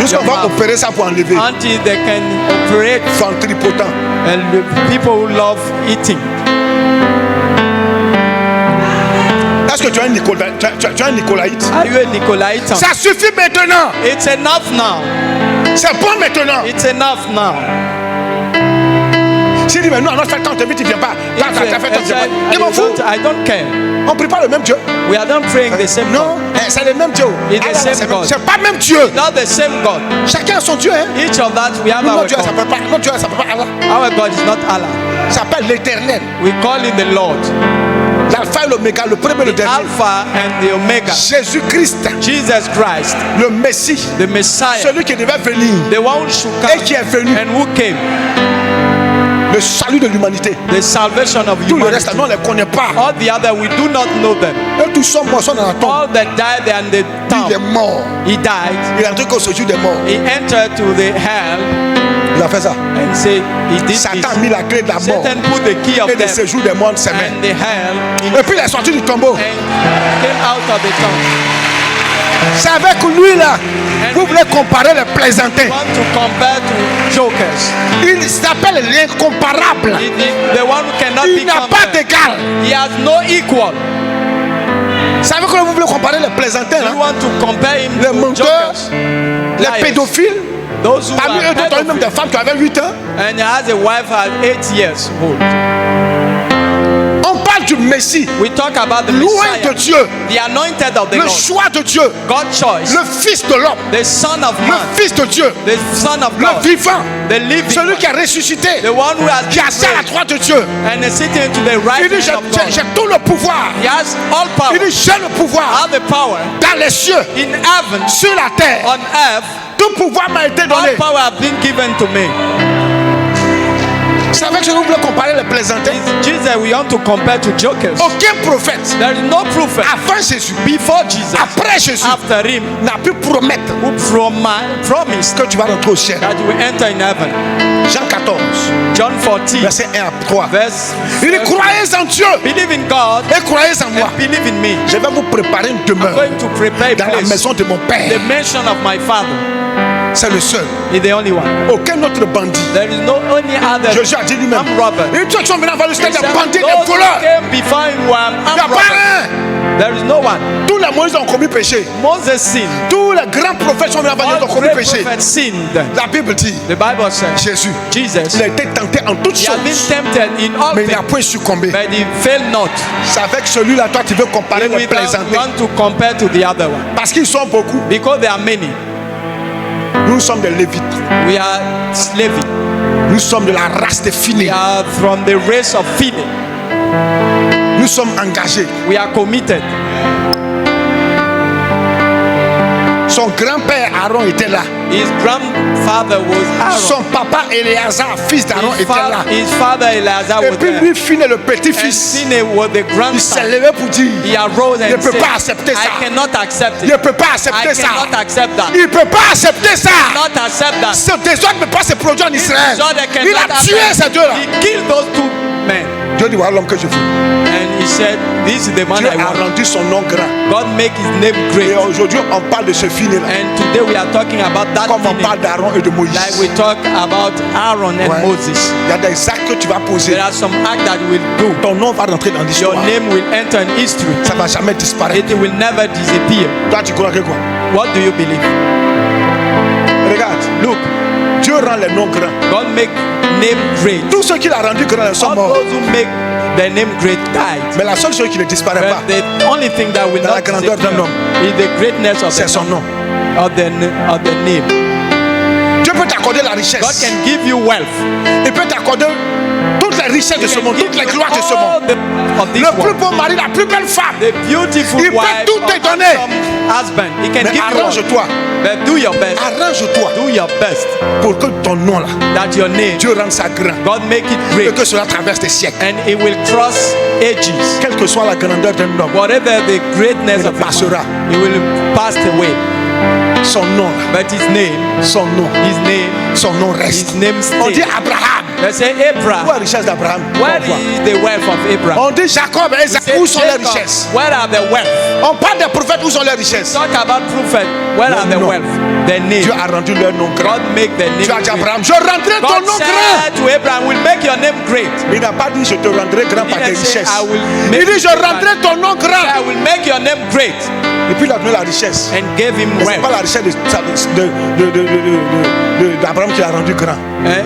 Jusqu'à your va mouth opérer ça pour enlever. until they can operate. Ventripotent. And the people who love eating. Est-ce que tu as un Nicolaïte? Are you a Nicolaite? Ça suffit maintenant. It's enough now. C'est bon maintenant. It's enough now. S'il dit, mais nous, à notre fête, quand on t'invite, tu ne viens pas. Quand tu as fait, tu ne viens pas. Il m'en fout. I don't care. On ne prie pas le même Dieu. We are not praying the same Non, God. c'est le même Dieu. It's the Ah, same c'est God. c'est pas le même Dieu. Not the same God. Chacun a son Dieu. Hein? Each of that we have Notre our Dieu, ça God. s'appelle pas, notre Dieu, ça s'appelle pas Allah. Our God is not Allah. Ça s'appelle l'éternel. We call him the Lord, L'alpha et l'oméga, le premier et le the dernier. Alpha and the Omega. Jésus-Christ, Jesus Christ, le Messie, the Messiah, celui qui devait venir, the one who should et qui est come venu, and who came, le salut de l'humanité. the salvation of Tout le reste, humanity. nous, on ne les connaît pas. All the other we do not know them. Et tous sont morts, sont dans la tombe. All that died and the Il est tomb, mort. he died. Il est entré qu'au séjour des morts. He entered to the hell Il a fait ça. and say he did Satan a this. mis la clé de la mort Satan put the key of et le death séjour des morts de ses mains. and the hell in, Et puis il est sorti du tombeau. and came out of the tomb. C'est avec lui là. Vous voulez comparer les plaisantins. Want to compare to jokers? Il s'appelle l'incomparable. The one who cannot Il be n'a pas compared. d'égal. He has no equal. C'est avec quoi vous voulez comparer les plaisantins You là? want to compare him Les to menteurs, jokers? les Liars. pédophiles. Those who Parmi are eux, d'autres ont eu même des pedophiles. femmes qui avaient 8 ans. And he has a wife at 8 years old. On parle du Messie, We talk about the loin Messiah, de Dieu, the anointed of the le Lord, choix de Dieu, God's choice, le Fils de l'homme, the Son of le Man, Fils de Dieu, the Son of le God, vivant, the living celui one, qui a ressuscité, the one who has qui a been assis à la raised droite de Dieu. and is sitting to the right Il dit, hand of God. j'ai tout le pouvoir. He has all power. Il dit, j'ai le I pouvoir have the power dans les cieux, in heaven, sur la terre. on earth. Tout pouvoir m'a été All donné. power have been given to me. C'est avec ce que vous voulez comparer les plaisantins. It's Jesus we want to compare to jokers. Aucun prophète There is no prophet avant Jésus, before Jesus, après Jésus, after him, n'a pu promettre who promised que tu vas rentrer au ciel. that you will enter in heaven. Jean 14, John 14, verset 1 à 3. verse. Il dit, croyez en Dieu Believe in God et croyez en moi. and believe in me. Je vais vous préparer une I'm demeure going to prepare a dans la place. maison de mon The Père. mansion of my Father C'est le seul. is the only one. Aucun autre bandit. There is no any other. Jésus a dit lui-même. I'm Robert. Et toi, tu vas venir avant le He stade said, des bandits, those des who voleurs. came before him were Il n'y a armed pas robbers. un. There is no one. Tous les Moïse ont commis péché. Moses sinned. Tous les grands prophètes sont venus avant lui, All ont commis great péché. prophets sinned. La Bible dit, The Bible says Jésus, Jesus, il a été tenté en toutes he has been choses, tempted in all mais il n'a things, point succombé. but he failed not. C'est avec celui-là, toi, tu veux comparer les We plaisantins. want to compare to the other one Parce qu'ils sont beaucoup. because there are many. Nous sommes des Lévites. We are slaves. Nous sommes de la race des We filets. are from the race of Philip. Nous sommes engagés. We are committed. Son grand-père Aaron était là. His grandfather was Aaron. Son papa Éléazar, fils d'Aaron, était là. His father Eleazar Et was puis there. lui, Phiné, le And petit-fils, Phineas was the il s'est grandson. levé pour dire, He arose il ne and peut said, pas accepter ça. I cannot accept Il it. ne peut pas I accepter ça. cannot accept that. Il ne peut pas accepter ça. Not accept that. Ce désordre ne peut pas se produire en Israël. So they Il cannot a tué happen. ces deux-là. He killed those two men. Dieu dit, voilà l'homme que je veux. And he said, this is the man Dieu I a want. rendu son nom grand. God make his name Et great. aujourd'hui, on parle de ce Phiné-là. And today we are talking about that Comme on Phineas. parle d'Aaron et de Moïse. Like we talk about Aaron and Ouais. Moses. Il y a des actes que tu vas poser. There are some acts that you will do. Ton nom va rentrer dans Your l'histoire. name will enter in history. Ça ne va jamais disparaître. It will never disappear. Toi, tu crois que quoi? What do you believe? Regarde. Look, Dieu rend les noms grands. God make name great. Tous ceux qu'il a rendus grands sont All morts. those who make the name great died. Mais la seule chose qui ne disparaît pas, But the only thing that will dans la not grandeur d'un disappear homme, is the greatness of c'est son nom. of the name. Dieu peut t'accorder la God richesse. can give you wealth. Il peut t'accorder toutes les richesses de ce monde, toutes les gloires de ce monde. Of this Le plus world. beau mari, la plus belle femme. The beautiful Il peut wife tout te or donner. handsome husband. He can Mais give you all. arrange-toi. But do your best. Arrange-toi Do your best pour que ton nom là, that your name, Dieu rende ça grand. God make it Et great, que cela traverse des siècles. and it will cross ages. Quelle que soit la grandeur d'un homme, Whatever the greatness Il of a passera. man, it will pass away. son nom là, But his name, son nom, son nom his reste. name On dit stays. Abraham. They say Où est Abraham. la richesse d'Abraham? Where is the wealth of Abraham? On dit Jacob et Isaac. Say Où sont les Jacob, richesses? where are the wealth? On parle des prophètes. Où sont les richesses? Talk about prophet. Where are the nom. wealth? The name. Dieu a rendu leur nom grand. God make the Dieu a name dit à great. Abraham, je rendrai ton God nom grand. said to Abraham, will make your name great. Il n'a pas dit je te rendrai grand par tes didn't say, richesses. I will Il make dit je you rendrai ton nom I grand. will make your name great. Et puis il a donné la richesse. And gave him Mais ce n'est pas wealth. la richesse d'Abraham qui l'a rendu grand.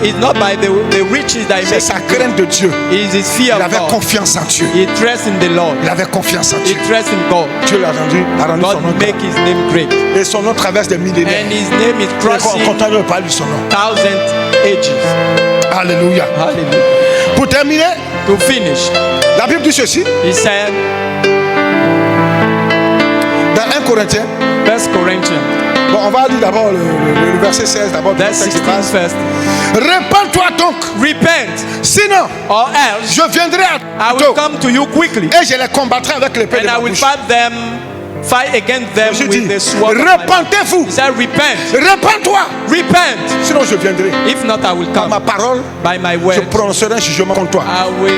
It's not by the riches that he C'est makes sa him great. crainte de Dieu. It is his fear Il of avait God. confiance en Dieu. He trusts in the Lord. Il avait confiance en He Dieu. trusts in God. Dieu l'a rendu God son nom make grand. his name great. Et son nom traverse des millénaires. And his name is Et crossing on continue de parler de son nom. 1,000 ages. Alléluia. Hallelujah. Pour terminer, To finish, la Bible dit ceci he said, dans 1 Corinthiens. 1 Corinthians, Bon, on va lire d'abord le verset 16, d'abord du verse texte 16 de base. first. Répands-toi donc, Repent, sinon or else je viendrai à I will toi come to you quickly, et je les combattrai avec l'épée de and I ma will bouche. fight against them Je dis, with the sword of my mouth. repentez-vous, He said, repent, repends-toi, repent. sinon je viendrai. If not, I will Par ma come parole, by my je word. prononcerai un jugement contre toi, I will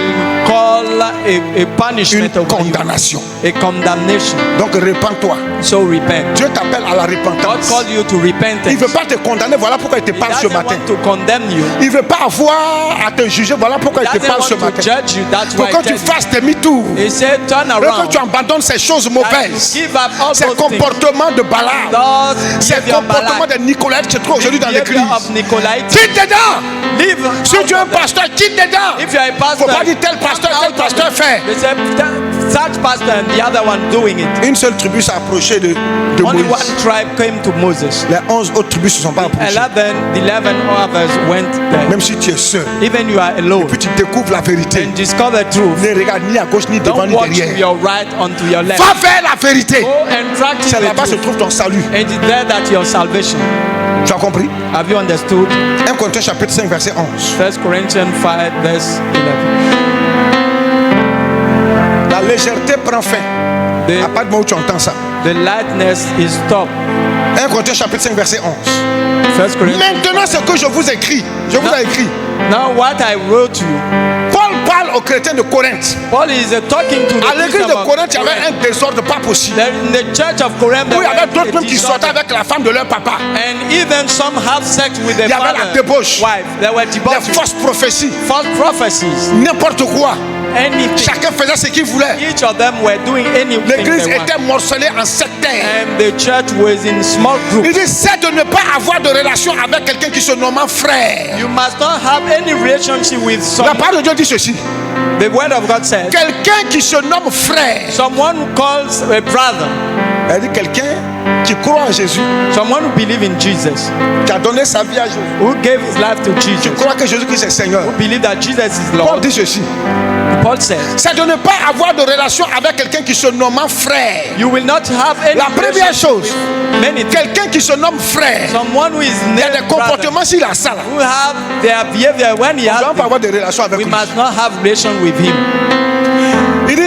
call a une punishment over you, condamnation. a condemnation. Donc repends-toi. So repent. Dieu t'appelle à la God repentance. called you to Il ne repentance. veut pas te condamner, voilà pourquoi il te He parle ce doesn't matin. want to condemn you. Il ne veut pas avoir à te juger, voilà pourquoi il te Doesn't parle ce want to matin. judge you. That's Pour why que I tu tell you. fasses demi-tour. He said, turn Et around. que tu abandonnes ces choses That you mauvaises. give up all Ces those things. comportements de balade. Those Ces behavior comportements Balak, de Nicolas que tu trouves aujourd'hui dans l'église. behavior of Nicolite. Quitte dedans. Live. Si out tu es un of them. pasteur, quitte dedans. If you are a Il ne pastor, faut pas dire tel pasteur, come tel out of pasteur it. fait. They say such pastor and the other one doing it. Une seule tribu s'est approchée de Only one Moïse. tribe came to Moses. Les 11 autres tribus ne se sont pas approchées. 11 others went there. Même si tu es seul. Even you are alone Puis tu découvres la vérité. and discover truth. Ne regarde ni à gauche, ni devant, Don't ni watch to derrière. your right onto your left. Va vers la vérité. Go and practice C'est the là-bas se truth. trouve ton salut. And it's there that your salvation. Tu as compris? Have you understood? 1 Corinthiens chapitre 5 verset 11. 1 Corinthians 5 verse 11. La légèreté prend fin. À The, part de moi où tu entends ça. the lightness is stopped. 1 Corinthiens chapitre 5 verset 11. 1 Corinthians. Maintenant ce que je vous écris, je vous ai écrit. Now what I wrote you, Paul parle aux chrétiens de Corinthe. Paul is talking to the À l'église de Christians of Corinthe, il y avait Corinth. un désordre pas possible. There in the church of Corinth, Où there il y avait were d'autres a même qui sortaient disorder. avec la femme de leur papa. And even some have sex with the Il y avait la father, débauche. wife. There were Des debauchery, fausses prophéties. false prophecies, N'importe quoi. anything. Chacun faisait ce qu'il voulait. Each of them were doing anything L'église they était wanted. morcelée en sectaires. And the church was in small groups. Il dit c'est de ne pas avoir de relation avec quelqu'un qui se nomme frère. You must not have any relationship with La someone. parole de Dieu dit ceci. The word of God says, Quelqu'un qui se nomme frère. someone who calls a brother, Elle dit quelqu'un qui croit en Jésus, someone who believes in Jesus, qui a donné sa vie à Jésus, who gave his life to qui Jesus, croit que Jésus-Christ est Seigneur. who believes that Jesus is Paul Lord. dit ceci. Paul says, C'est de ne pas avoir de relation avec quelqu'un qui se nomme frère. you will not have any La première relationship chose, with many things. quelqu'un qui se nomme frère, Someone who is il y a named des brother, comportements s'il a ça là. who have their behavior when he On ne has doit pas them, avoir de relation avec we lui. must not have relation with him. Il dit,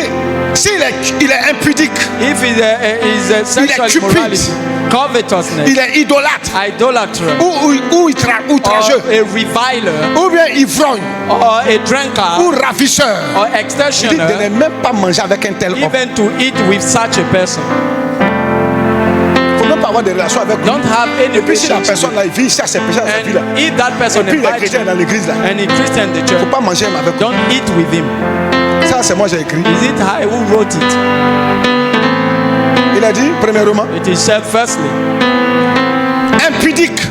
il est impudique, If is a sexual cupid. immorality, covetousness, il est idolâtre, idolatry, ou outrageux, or a reviler, ou bien ivrogne, or a drunkard, ou ravisseur. or Il dit de extortioner, ne même pas manger avec un tel homme. even to eat with such a person. Il ne faut même pas avoir de relation avec lui. Don't have any Et puis si la relationship. personne là, il vit ici à ses péchés, à sa vie là. And if that Et person puis il est invites chrétien you, dans l'église là. and he Christian in the Il ne church, faut pas manger avec lui. don't eat with him. Ça c'est moi j'ai écrit. Is it I who wrote it? Il a dit, premièrement, It is said firstly, impudique.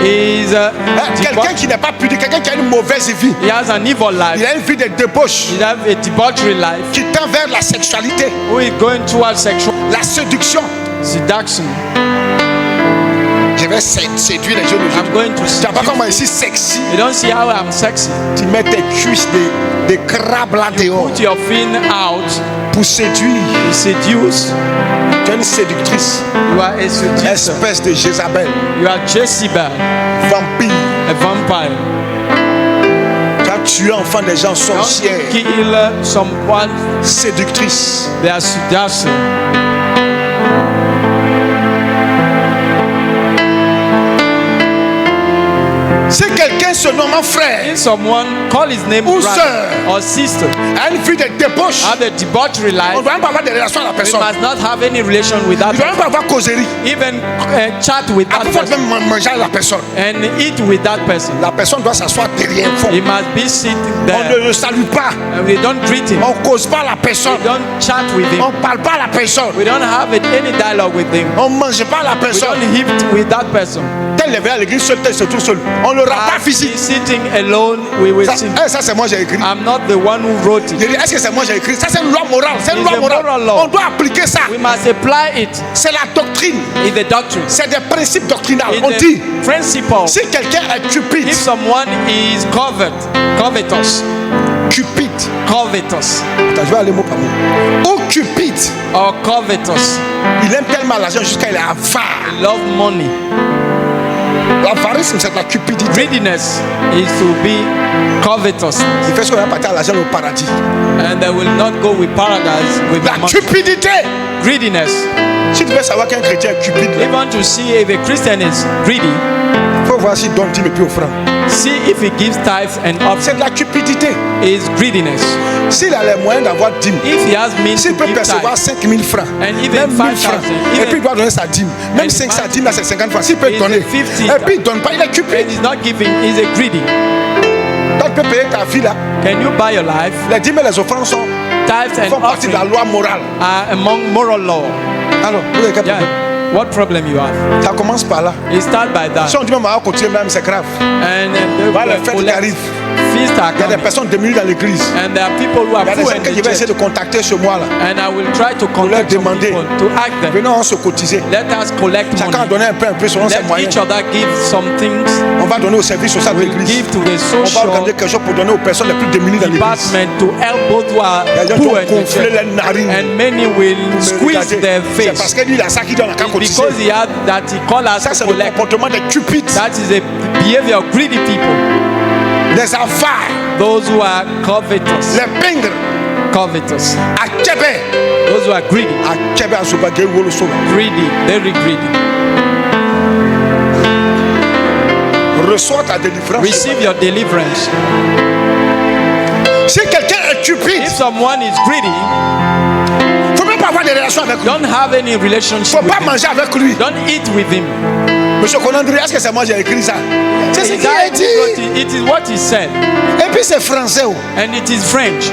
is Quelqu'un qui n'est pas pudique, quelqu'un qui a une mauvaise vie. he has an evil Il life. a une vie de débauche He has a debauchery life. qui tend vers la sexualité, Who is going towards sexual la séduction. seduction. Je vais séduire les jeunes I'm aujourd'hui. going to Tu vois pas seduce. comment ici sexy. You don't see how I'm sexy. Tu mets tes cuisses de crabe là dehors Put your fin out pour séduire. to seduce. Tu es une séductrice, You are a seducer. espèce de Jézabel, You are Jezebel, vampire. a vampire. Tu as tué enfant des gens, Don't sorcières, kill someone. séductrice. They are seducing. Si quelqu'un se nomme frère, If someone call his name Ou brother sœur. or sister, a une vie de débauche, have a debauchery on ne life, doit même pas avoir de relation à la we personne. must not have any relation with Il that ne doit même person. pas avoir causerie. Even chat with À that pouvoir person même manger à la personne. and eat with that person. La personne doit s'asseoir derrière. He must be sitting On there. ne le salue pas. And we don't greet him. On ne cause pas à la personne. We don't chat with him. On ne parle pas à la personne. We don't have any dialogue with him. On ne mange pas à la We personne. don't eat with that person. Tel levé à l'église seul, tel se trouve seul. On ne le rend pas As physique. he's sitting alone, we will Ça, sing. ça c'est moi j'ai écrit. I'm not the one who wrote it. J'ai dit, est-ce que c'est moi j'ai écrit? Ça c'est une loi morale. C'est une It's loi a morale. moral law. On doit appliquer ça. We must apply it C'est la doctrine. in the doctrine. C'est des principes doctrinaux. In On dit, the principle, si quelqu'un est cupide, if someone is covetous, attends, je vais aller mot par mot. Ou cupide, or covetous, il aime tellement l'argent jusqu'à il est avare. love money. L'avarisme, c'est de la cupidité. Greediness is to be covetous, Il fait ce qu'on va partir à l'argent au paradis. and they will not go with paradise with La the money. cupidité. Greediness. Si tu veux savoir qu'un chrétien est cupide, If you want to see if a Christian is greedy, il faut voir s'il donne 10 et puis offrande. see if he gives tithes and C'est offering. de la cupidité. Is greediness. S'il a les moyens d'avoir 10 000, If he has means s'il to peut give percevoir tithes, 5 000 francs, And even même 1000 francs, 5,000, et even- puis il doit donner sa dîme, même And 500 imagine- dîmes, là c'est 50 francs, s'il peut Is donner, it 50? et puis il ne donne pas, il est and cupide. he's not giving, he's a greedy. Donc tu peux payer ta vie là. Can you buy your life? Les dîmes et les offrandes Tithes and font partie de la offering loi morale. are among moral law. Alors, vous avez quel problème? Yeah. What problem you have? Ça commence par là. It start by that. Si on dit même à continuer, même c'est grave. And Voilà, les fêtes qui arrivent. feasts are Il y a des coming. personnes démunies dans l'église. And there are people who Il are y a des poor gens in que je the vais essayer church. de contacter ce mois là. And I will try to leur contact some demander. people to ask them. Venons, on se cotiser. Let us collect Chacun a money. donné un peu selon ses Let moyens. each other give some things. On va donner au service social de We'll l'église. give to the On va social organiser quelque chose pour donner aux personnes les plus démunies dans l'église. department to help those who are Il y a des gens qui poor ont in the gonflé church. les narines. And many will Pour me squeeze regarder. their C'est parce face. que lui, il a ça qui donne à cotiser. Because he had that he called us Ça, to c'est le collect. comportement des cupides, That is a behavior of greedy people. des avares, Those who are covetous. les pingres. Covetous. À Québec, Those who are greedy. à Québec, à Zobagé, Wolosola. Greedy. Very greedy. Reçois ta délivrance. Receive your deliverance. Si quelqu'un est cupide, If someone is greedy, il ne faut même pas avoir de relation avec lui. don't have any Il ne relationship faut with pas him. manger avec lui. Don't eat with him. Monsieur Conandri, est-ce que c'est moi qui ai écrit ça? C'est ce Is qu'il that a dit. it is what he said. Et puis c'est français. Oh. And it is French.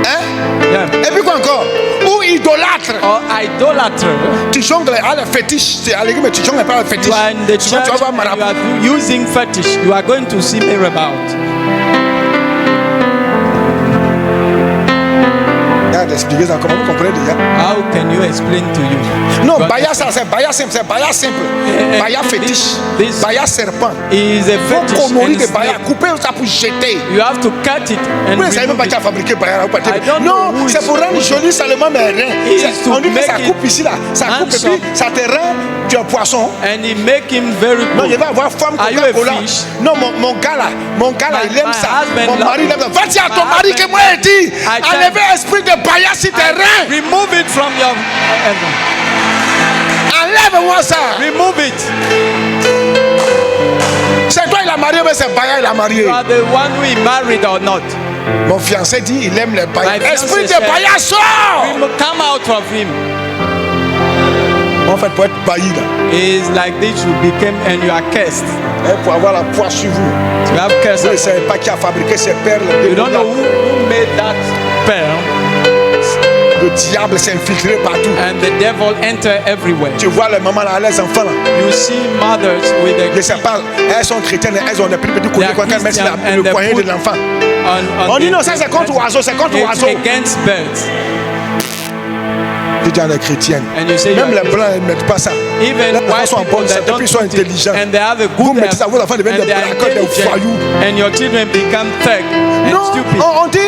Hein? Yeah. Et puis quoi encore? Ou idolâtre. Or idolater. Tu jongles à la fétiche. C'est à l'église, mais tu jongles pas à la fétiche. You are in the Souvent, church tu vas voir and you marabout. are using fetish. You are going to see mirabout. Regarde, expliquez ça. Comment vous comprenez déjà? How can you explain to you? Non, God Baya, ça, c'est Baya simple. C'est Baya simple. Eh, Baya fétiche. this- Baya serpent. is a Faut fetish. qu'on nourrit and de Baya. snake. Couper ça pour jeter. You have to cut it and Vous ne savez même remove pas qui a it. fabriqué Baya. Vous partez. I don't know Non, who c'est is- pour rendre joli seulement mes reins. He C'est- is to On dit que make ça it coupe ici là. Ça coupe et handsome. puis ça te rend. Tu es un poisson. And it make him very Non, je good. vais avoir femme Are you a Coca-Cola. fish? Non, mon gars là, My- il aime my ça. husband Mon love mari it. l'aime ça. Va-t-y à ton My mari husband- que moi il dit. I tell- Enlevez l'esprit de Baya sur tes reins. Remove it from your. Enlève-moi ça. Remove it. C'est toi il a marié, mais c'est Baya il a marié. You are the one who is married or not. Mon fiancé dit il aime les Baya. My fiancé Esprit de said- Baya sort. Come out of him. En fait, pour être bailli là, It's like this you became and you are cursed. pour avoir la poisse sur vous. You have curse. Vous ne savez pas qui a fabriqué ces perles. You don't know who made that pearl. Le diable s'est infiltré partout. and the devil enter everywhere. Tu vois les mamans là, les enfants là. You see mothers with Je the sais pas, elles sont chrétiennes, elles ont des petits They are quand elles mettent Christian le and they poignet de put l'enfant. on On dit the- non, ça c'est contre oiseau, c'est contre it's oiseau. against birds. Tu dis à les chrétiennes. And you say you Même are les blancs, ils ne mettent pas ça. Even Les enfants white sont people bonnes, that et puis don't ils sont put it, intelligents. and they have a Vous good mettez ça, vos enfants deviennent and des they are braqueurs, des intelligent, voyous. and your children become thug and Non, stupid. on dit,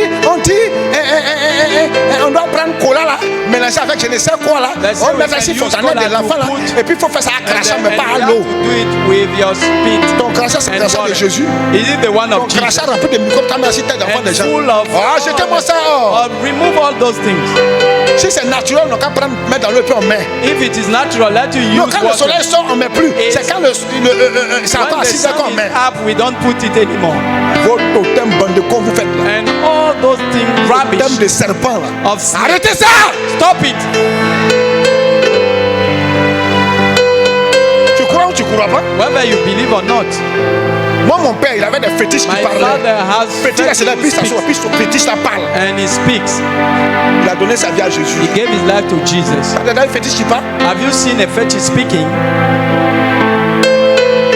on doit prendre cola là, mélanger avec je ne sais quoi là. Let's On say met we ça can ici, il faut use donner cola de l'enfant to là. put- Et puis il faut faire ça à And crachat, then- mais and pas you à have l'eau. to do it with your spit. Ton crachat, c'est and le sang de water. Jésus. Is it the one Ton of Jesus? crachat rempli de microbes, t'as mis assis tête d'enfant And des gens. full of Ah, jetez-moi ça. Oh. remove all those things. Si c'est naturel, on n'a qu'à prendre, mettre dans l'eau et puis on met. If it is natural, let you Non, use quand le water. soleil sort, on ne met plus. It's- C'est quand ça When part à the 6 heures qu'on sun is met. up, we don't put it anymore. Vos totems, bande de cons, vous faites là. And all those things, Totem rubbish de serpent là. of snake. Arrêtez ça! Stop it. Tu crois ou tu crois pas? Whether you believe or not, Moi, mon père, il avait des fétiches qui my parlaient. father has Fétiche, là, c'est la faith piste, who la speaks, piste, fétiche, ça parle. and he speaks. Il a donné sa vie à Jésus. He gave his life to Jesus. Il a donné un fétiche qui parle. Have you seen a fetish speaking?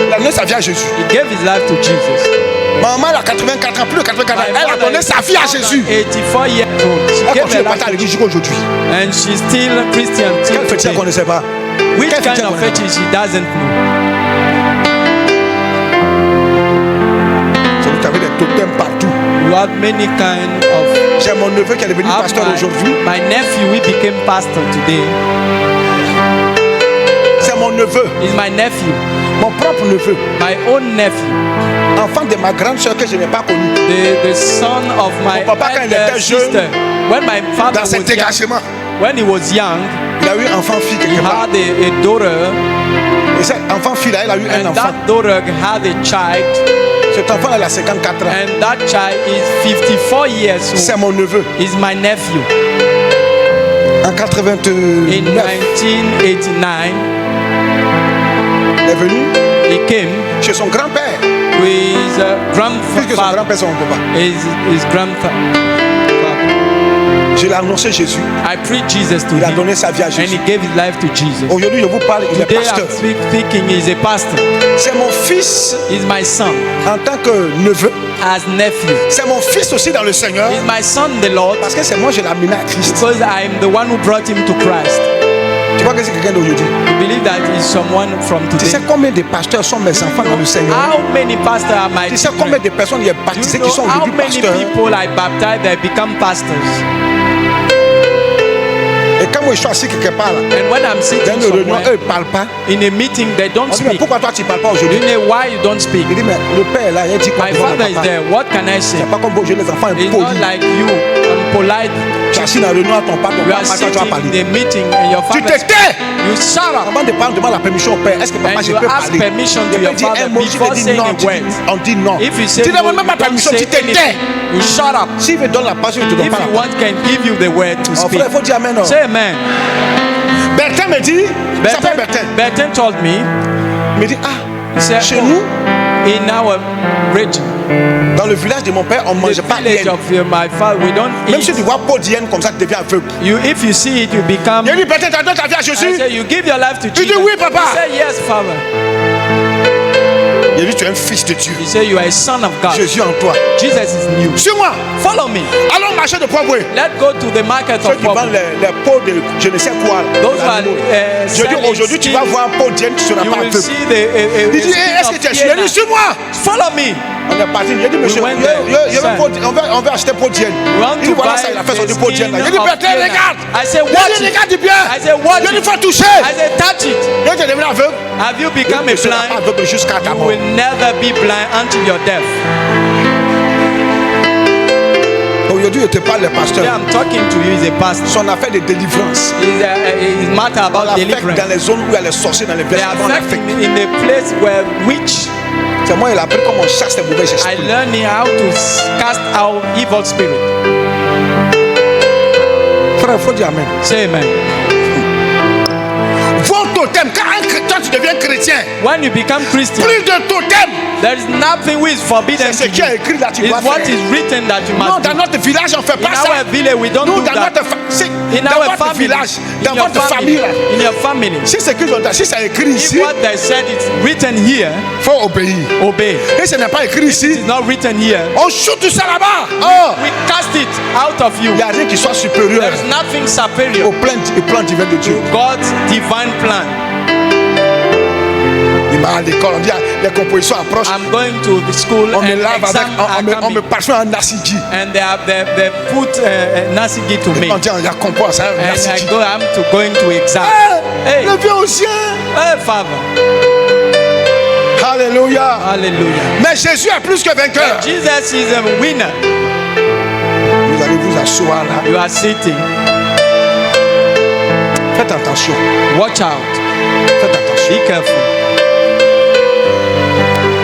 Il a donné sa vie à Jésus. He gave his life to Jesus. Maman, elle a 84 ans, plus de 84 ans. My Elle a mother donné is sa vie à Jésus. 84 years old. She Elle gave continue her de partir à life l'église jusqu'à aujourd'hui. and she's still Christian till Quel fétiche elle ne today. connaissait pas? Which Quel kind fétiche elle of connaissait pas? fetish she doesn't know. Vous avez des totems partout. You have many kind of. J'ai mon neveu qui est devenu I have pasteur aujourd'hui. my nephew, he became pastor today. C'est mon neveu, He's my nephew, mon propre neveu. my own nephew, Enfant de ma grande soeur que je n'ai pas connue. the son of my Mon papa, quand il elder était jeune, sister. When my father Dans cet was young, dégagement, when he was young, il a eu un enfant-fille he quelque part. had a daughter, Et cet enfant-fille là, il a eu un and enfant. that daughter had a child, Cet enfant, il a 54 ans. and that child is 54 years C'est old. mon neveu. Is my nephew. En In 89, 1989, il est venu he came chez son grand-père. with his Puisque son grandfather, grand-père, c'est mon papa. his grandfather. Je l'ai annoncé Jésus. I preached Jesus to Il a him, donné sa vie à and Jésus. he gave his life to Jesus. Aujourd'hui, je vous parle, il est Today pasteur. I'm speaking, he's a pastor. C'est mon fils He's my son, en tant que neveu. as nephew. C'est mon fils aussi dans le Seigneur. He's my son in the Lord, Parce que c'est moi, je l'ai amené à Christ. because I'm the one who brought him to Christ. Tu vois que c'est quelqu'un d'aujourd'hui. You believe that he's someone from Tu sais today? combien de pasteurs sont mes enfants dans le Seigneur? How many pastors are my Tu sais children? combien de personnes il y a Do baptisées you qui know sont how aujourd'hui many pasteurs? people I baptized that become pastors? Et quand moi je suis assis quelque part là, And when I'm dans sitting une réunion, somewhere eux ils ne parlent pas. in a meeting, they don't On dit mais speak. pourquoi toi tu ne parles pas Do aujourd'hui? you know why you don't speak? Il dit mais le père là, il dit quoi My devant le father is papa? there. What can I say? C'est pas comme vous, les enfants It's not impolis. like you, unpolite. Tu es assis dans la réunion à ton papa, You are toi tu vas sitting in parler. the meeting and your Tu father. te tais! You shut up. Avant de parler, demande la permission au père. Est-ce que papa And je you peux ask parler? permission to Il your peut dire father un mot, tu before te dis saying non, a word. on dit non. If you say Tu ne no, demandes même you pas don't permission, say tu te tais. anything. You shut up. S'il veut donner la passion, il te donne If pas you la want, can give you the word to Oh, speak. frère, il faut dire amen. Non. Say amen. Bertin me dit, il s'appelle Bertin. Bertin told me, Il me dit, ah, he said, chez nous, in our region, dans le village de mon père, on ne the mangeait pas village d'hyène. of my father, we don't Même si tu eat. vois peau d'hyène comme ça, tu deviens aveugle. If you see it, you become. Il a dit, Bertin, tu as donné ta vie à I Jésus? say, you give your life to Tu dis Jesus. oui, papa. He said, yes, Father. Il a dit, tu es un fils de Dieu. He said, you are a son of God. Jésus en toi. Jesus is new. Suis-moi. Follow me. Allons marcher de Poivre. Let's go to the market Ceux of qui vendent Poivre. les peaux de je ne sais quoi. Those who are l'animal. Je dis, selling aujourd'hui, tu skin, vas voir peau d'hyène, tu ne seras you pas will aveugle. see the Il dit, skin est-ce que of tu es sûr? Il a dit, hyena. suis-moi. Follow me. On est parti. Il a dit, monsieur, We went there. on veut acheter peau d'hyène. We want Il dit, to voilà buy ça, il a fait son the peau d'hyène. skin Il dit, of Bertin, hyena. regarde. I said, Il watch dit, it. regarde bien. I said, watch Il dit, it. faut toucher. I said, touch it. Il dit, tu es devenu aveugle. Have you Tu become ne a seras pas blind? aveugle jusqu'à ta You mort. will never be blind until you're deaf. Aujourd'hui, je te parle des Today pasteurs. I'm talking to you as a pastor. Son affaire de délivrance. It's matter On about l'affecte deliverance. dans les zones où il y a les sorciers dans les They villages. are On affected l'affecte. in a place where witch. C'est moi, il a appris comment on chasse les mauvais I esprits. learned how to cast out evil spirit. Frère, il faut dire amen. Say amen. Vos totems, quand un chrétien, tu deviens chrétien, When you become Christian, plus de totem. there is nothing which is forbidden C'est ce to qui you. est écrit là, tu It's dois what faire. is written that you Non, must dans do. notre village, on ne fait In pas ça. our village, we don't Nous, do dans that. notre In dans our votre family, village, dans in your votre famille, family, là. in your family. Si c'est écrit, si c'est écrit If ici, what they said is written here, il faut obéir. obey. Et ce n'est pas écrit If it ici, is not written here, on shoot ça là-bas. Oh, we cast it out of you. il n'y a rien qui soit supérieur There is nothing superior au plan divin de Dieu. to God's divine plan. Il m'a à l'école, on dit les compositions approchent. I'm going to the school On me and lave avec, exam are on me coming. parfume en assidji. And they put nasigi to me. On dit, il y a compose, hein, And assidji. I'm going to exam. Hey, Le vieux ancien. hey, Father. Alléluia. Hallelujah. Mais Jésus est plus que vainqueur. Jesus is a winner. Vous allez vous asseoir là. You are sitting. Faites attention. Watch out. Faites attention. Be careful.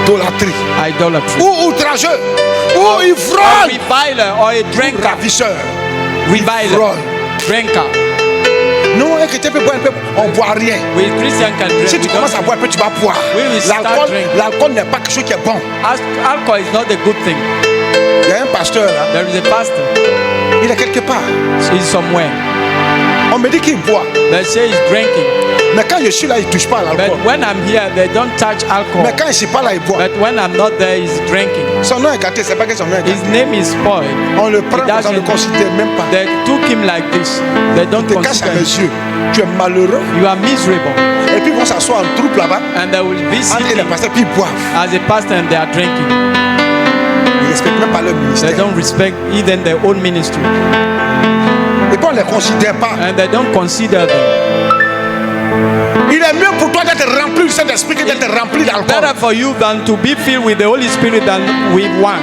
Idolâtrie. Idolatry. Ou outrageux. Ou A ivrogne. reviler or a drinker. Ravisseur. Reviler. Ivrogne. Drinker. Non, un chrétien peut boire un peu. On ne boit rien. We Christian can drink. Si tu We don't commences à drink. boire un peu, tu vas boire. We will start drinking. L'alcool n'est pas quelque chose qui est bon. Alcohol is not a good thing. Il y a un pasteur là. There is a pastor. Il est quelque part. He's somewhere. On me dit qu'il boit. They say he's drinking. Mais quand je suis là, il ne touche pas à But l'alcool. when I'm here, they don't touch alcohol. Mais quand je ne suis pas là, il boit. But when I'm not there, he's drinking. Son nom est gâté, c'est pas que son nom est His gâté. name is spoiled. On le prend, He on ne le doesn't- considère même pas. They took him like this. They don't Te cache à consider mes him. yeux. Tu es malheureux. You are miserable. Et puis ils vont s'asseoir en troupe là-bas. And they will be Entre les sitting pasteurs, puis ils boivent. as a pastor and they are drinking. Ils ne respectent même pas leur They ministère. don't respect even their own ministry. Et puis on ne les considère pas. And they don't consider them. Il est mieux pour toi d'être rempli du Saint-Esprit que d'être rempli d'alcool. Better for you than to be filled with the Holy Spirit than with wine.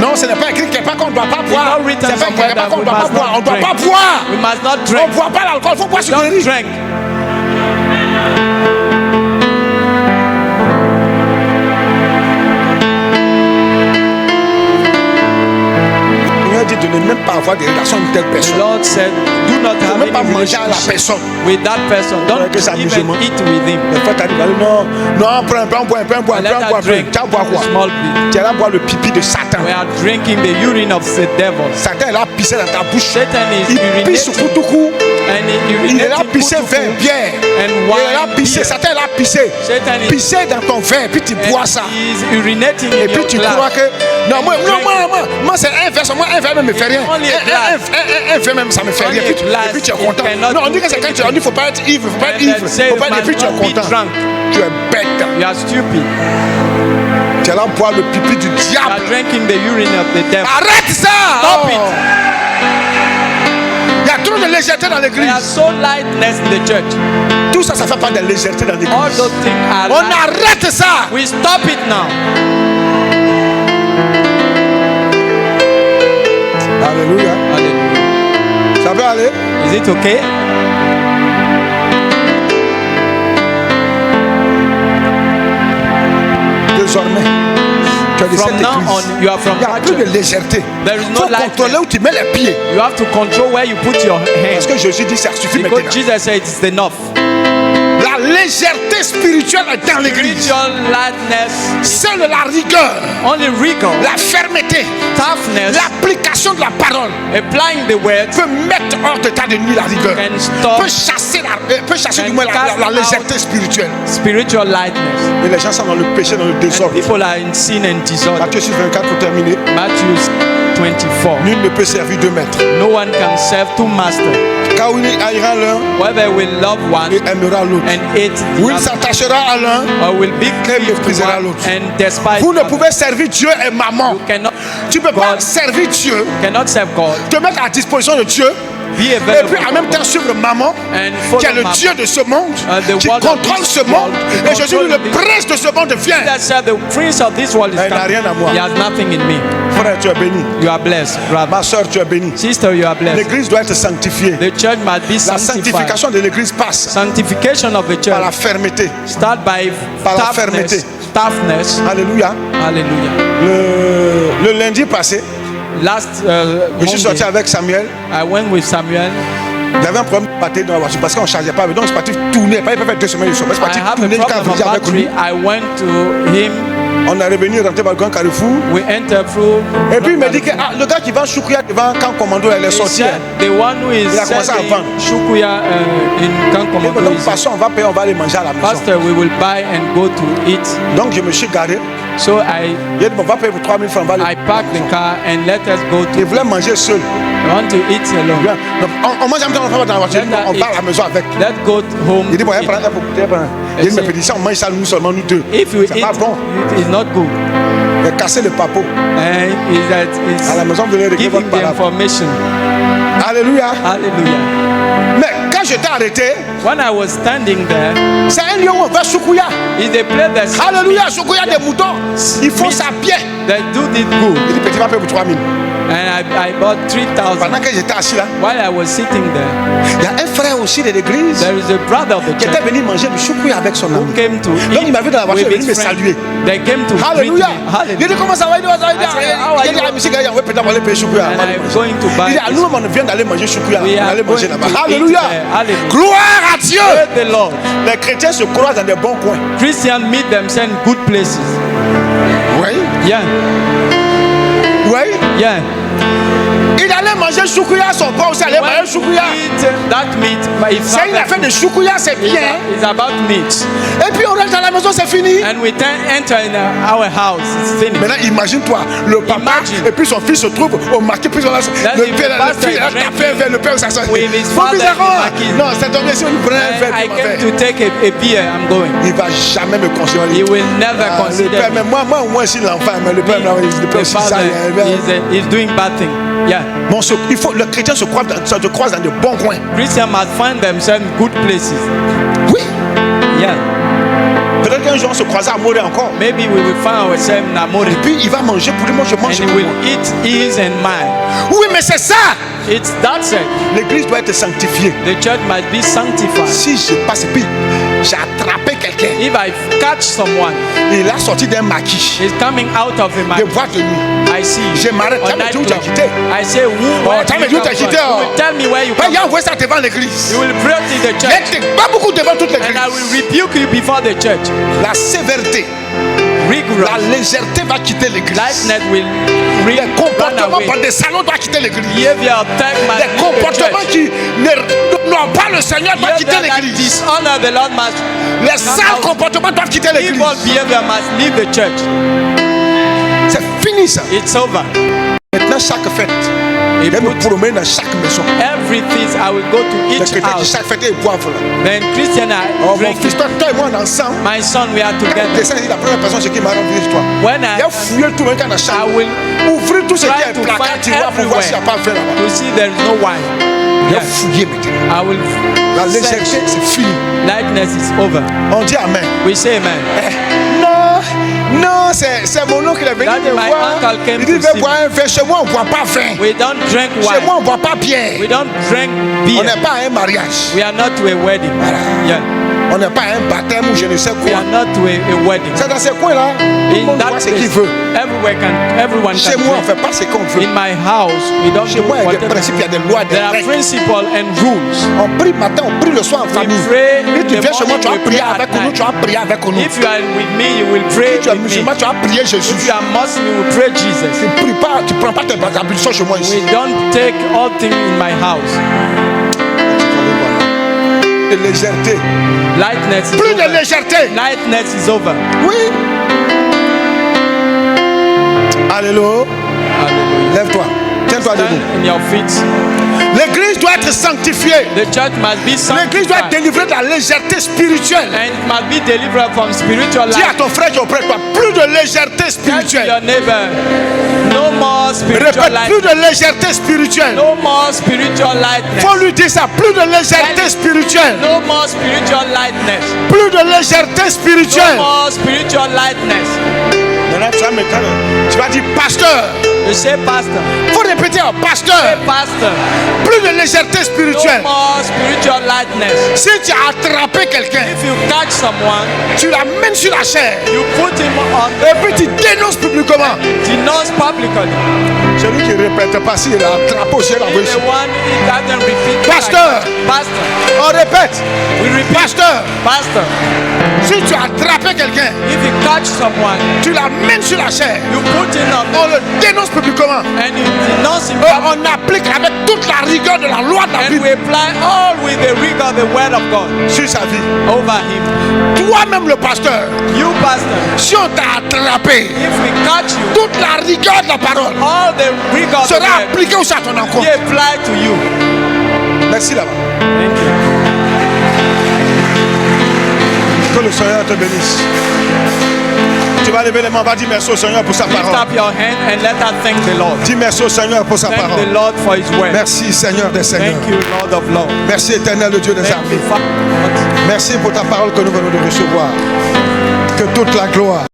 Non, ce n'est pas écrit quelque part qu'on ne doit pas It's boire. not written C'est pas somewhere quelque part that qu'on ne we doit pas must boire. On not ne doit drink. pas boire. We must not On drink. ne boit pas l'alcool. Il faut boire sur le Don't riz. drink. Il a dit de ne même pas avoir des relations avec une telle The personne. Lord said, do not De have même pas any manger à la relationship personne. with that person. Don't que c'est even amusement. eat with him. Des fois, tu arrives, non, non, prends un peu, bois un peu, bois un Let peu, her bois un peu. drink Tu vas boire quoi? a small bit. Tu vas boire le pipi de Satan. We are drinking the urine of the devil. Satan, il a pissé dans ta bouche. Satan is Il pisse sur urinating. tout coup. And Il a pissé vers bière. and Il a wine. pissé. beer. Satan, il a pissé. Satan is- Pissé dans ton verre, puis tu bois ça. He is urinating Et in puis your tu glass. crois que. Non, moi c'est un verre, moi un verre même me fait rien. Only a glass. Un verre même ça me fait Only rien. a Et glass, puis tu es it content. cannot Non, on dit do que c'est quand tu anything. dis, il ne faut pas être ivre, il ne faut pas être And ivre. they say Faut pas être, et must puis tu es not be content. drunk. Tu es bête. You are stupid. Tu es là boire le pipi du You are diable. drinking the urine of the devil. Arrête ça! Stop Oh. it. Il y a trop de légèreté dans There are l'église. so lightness in the church. Tout ça, ça fait pas de légèreté dans All l'église. those things are On light. arrête ça! We stop it now. Alléluia. Hallelujah. Ça peut aller? Is it okay? Désormais, tu as de cette From now église. on, you are from Il n'y a that plus de church. légèreté. There is Il no faut lightness. contrôler où tu mets les pieds. You have to control where you put your Parce hands. que Jésus dit ça suffit Because maintenant. Jesus said it's enough. La légèreté spirituelle est dans l'église. Spiritual lightness, Seule la rigueur, only rigor, la fermeté, toughness, l'application de la parole applying the word peut mettre hors d'état de nuit la rigueur. can stop Peut chasser du moins la cast légèreté out spirituelle. spiritual lightness. Et les gens sont dans le péché, dans le And désordre. people are in sin and disorder. Matthieu 6, 24 pour terminer. Matthew 24. Nul ne peut servir deux maîtres. No one can serve two masters. Car il haïra l'un Whether will love one et aimera l'autre. and hate the Ou il other, s'attachera à l'un. or will be cleaved méprisera to one l'autre. and despise Vous the ne other. pouvez servir Dieu et maman. You cannot, Tu ne peux pas God servir Dieu, cannot serve God. te mettre à disposition de Dieu Be et available puis en même temps suivre maman and qui est follow le my Dieu de ce monde, the qui world of contrôle this ce monde. world, Et Jésus dit, le control prince de ce monde vient. that said the prince of this world is Il n'a rien à coming. moi. He has nothing in me. Frère, tu es béni. You are blessed, brother. Ma soeur, tu es béni. Sister, you are blessed. L'église doit être sanctifiée. The church must be La sanctified. sanctification de l'église passe Sanctification of the par la church fermeté. start by Par la fermeté. toughness. Alléluia. Hallelujah. Le lundi passé, Last je suis sorti Monday, avec Samuel. I went with Samuel. J'avais un problème de batterie dans la voiture parce qu'on ne chargeait pas. Donc, je suis parti tourner. Il peut faire 2 semaines de soir. Je suis I parti have a tourner jusqu'à problem of avec lui. battery. I went to him. On est revenu, rentré par le Grand Carrefour. We enter through. Et puis il me dit que le gars qui vend Choukouya devant Camp Commando, il est sorti. The one who is Il a commencé à selling vendre. Shukuya in Camp Et Commando donc, is, passons, on va payer, on va aller manger à la maison. Pastor, we will buy and go to eat. Donc je me suis garé. So I Il a dit, on va payer pour 3 000 francs. On va aller. parked the car and let us go Il to. voulait manger seul. I want to eat alone. Bien. Donc, on mange en même temps, on va dans la voiture. Let On us va à la maison avec. Let's go home. Il dit, bon, il to prend eat. un pour goûter. Il dit, mais petit, si on mange ça, nous seulement, nous deux. If you C'est eat, pas bon. it's not good. Il a cassé le papeau. And is that À la maison, vous venez récupérer giving votre the parole. information. Alléluia. Hallelujah. Mais quand je t'ai arrêté, When I was standing there, c'est un lieu où on va Choukouya. is the place that Alléluia, Choukouya des moutons. Ils font ça bien. that do this good. Il dit, petit, va payer pour 3 000. And I bought 3,000. Pendant que j'étais assis là, While I was sitting there, il y a un frère aussi de l'église there is a brother of the qui était church venu manger du choukouya avec son who ami. came to Donc il m'a vu dans la voiture, il est with venu me his friend. saluer. They came to greet me. Alléluia. Il dit, Hallelujah. comment ça va? Il dit, I said, how are il dit, you? la musique, il dit, ouais, peut-être on va aller payer choukouya. And I'm going to Il buy dit, ah, this. nous, on vient d'aller manger choukouya. We On are allait manger going là-bas. to eat Alléluia. there. Hallelujah. Gloire à Dieu. Praise the Lord. Les chrétiens se croisent dans des bons coins. Christians meet themselves in good places. Oui. Yeah, Oui. yeah. Il allait manger choukouya, son père aussi allait manger choukouya. Eat that meat, but it's C'est une affaire de choukouya, c'est bien. it's about meat. Et puis on rentre dans la maison, c'est fini. And we enter in our house. It's finished. Maintenant, imagine-toi, le papa Imagine. et puis son fils se trouvent au marqué, puis on a, le if père, the le pastor fils, is a drinking fait un verre, le père, ça s'en with his Mon father fils, in the marquis. non, c'est tombé sur une vraie verre. I came to take a beer. I'm going. Il va jamais me considérer. He will never Le consider père, mais me. moi, au moins, si l'enfant, mais le père, le père, The si ça, father is doing bad thing. Yeah. bon, il faut, le chrétien se croise dans de bons coins. Christians must find themselves in good places. Oui. Yeah. Peut-être qu'un jour, on se croisera à Morée encore. Maybe we will find ourselves in Amori. Et puis, il va manger pour lui, moi, je And mange he pour will moi. eat his and mine. Oui, mais c'est ça. It's that's it. L'église doit être sanctifiée. The church must be sanctified. Si je passe, et puis, j'ai attrapé quelqu'un. If I catch someone, Il a sorti d'un maquis. he's coming out of a De market. boîte de nuit. I see. Je m'arrête. On T'as dit où tu as nightclub. quitté? I say, where t'as do dit you où tu as come quitté, from? oh. You will tell me where you Ben, come il a from. envoyé ça devant l'église. You will pray to the church. Pas beaucoup devant toute And I will l'église. rebuke you before the church. La sévérité, la Rigorous. légèreté va quitter l'église. Lightness will Les run comportements away. par des salons doivent quitter l'église. Behavior of tech must Les leave the comportements church. qui n'ont pas le Seigneur doivent quitter Behavior that l'église. dishonor the Lord must. Les sales comportements doivent quitter l'église. Evil behavior must leave the church. C'est fini ça. It's over. Maintenant, chaque fête, He il va me put promener dans chaque maison. everything. I will go to Les each chrétiens disent house. chaque fête, ils boivent là. Then Christian are Oh, mon fils, drinking. toi et moi, on est ensemble. My son, we are Quand together. tu descends, la première personne, c'est qui m'a rendu toi. When Il a fouillé tout le monde dans la I chambre. will Ouvrir tout ce qui try est to placard, find tiroir pour voir s'il n'y a pas de fait là-bas. to see there is no wine. Il a Yes. fouillé maintenant. I will La légèreté, search. c'est fini. Lightness is over. On dit Amen. We say amen. Non, c'est mon oncle qui est venu That me my voir. uncle came Il dit, to viens see boire un vin. Chez moi, on ne boit pas vin. We don't drink Chez wine. moi, on ne boit pas bière. We don't drink On beer. n'est pas à un mariage. We are not to a wedding. Yeah. On n'est pas à un baptême ou je ne sais We quoi. are not to a wedding. C'est dans ces coins-là. Tout le In monde that voit ce place, qu'il veut. everyone Chez can moi, on ne drink. fait pas ce qu'on veut. In my house, we don't Chez do moi, il y a des whatever. principes, il y a des lois, des There are règles. principles and rules. On prie matin, on prie le soir en famille. pray Et tu in the viens chez moi, tu vas morning, we prier pray avec at nous, tu vas prier avec nous. If you are with me, you will pray Si tu es with me. musulman, tu vas prier If Jésus. you are Muslim, you will pray Jesus. Tu ne pries pas, tu ne prends pas tes ablutions chez moi ici. We don't take all things in my house. De légèreté. Lightness is Plus de over. légèreté. Lightness is over. Oui. Alléluia. Hallelujah. Lève-toi. Tiens-toi Stand debout. in your feet. L'église doit être sanctifiée. The church must be L'église doit être sanctified. délivrée de la légèreté spirituelle. And it must be delivered from spiritual Dis à life. ton frère qui est auprès de toi, plus de légèreté Tell spirituelle. your neighbor, no more spiritual Répète, plus life. de légèreté spirituelle. No more spiritual lightness. Faut lui dire ça, plus de légèreté spirituelle. No more spiritual lightness. Plus de légèreté No spirituelle. more spiritual lightness. Maintenant, tu vas dire, pasteur, You say pastor. Faut répéter, Say pasteur. pastor. Plus de légèreté No spirituelle. more spiritual lightness. Si tu as attrapé quelqu'un, If you catch someone, tu l'amènes sur la chair. you put him on Et puis tu dénonces publiquement. denounce publicly. Celui qui ne répète pas, s'il a attrapé au ciel, envoyé The sur. one who doesn't repeat. Pasteur. Pastor. On répète. We repeat. Pasteur, Pastor. si tu as attrapé quelqu'un, If you catch someone, tu l'amènes sur la chair. you put him On on le dénonce publiquement. and you denounce him. Et on applique avec toute la rigueur de la loi de la And Bible we apply all with the rigor of the word of God sur sa vie. over him. Toi-même le pasteur, You pastor, si on t'a attrapé, if we catch you, toute la rigueur de la parole all the rigor of the sera word appliquée aussi à ton be encontre. applied to you. Merci là-bas. Thank you. Que le Seigneur te bénisse. Tu vas lever les mains, va dire merci au Seigneur pour sa Lift parole. up your hand and let us thank the Lord. Dis merci au Seigneur pour sa Thank the parole. Lord for his word. Merci Seigneur des Seigneurs. Thank you, Lord of Lords. Merci éternel le Dieu des Thank armées. you, Father. Merci pour ta parole que nous venons de recevoir. Que toute la gloire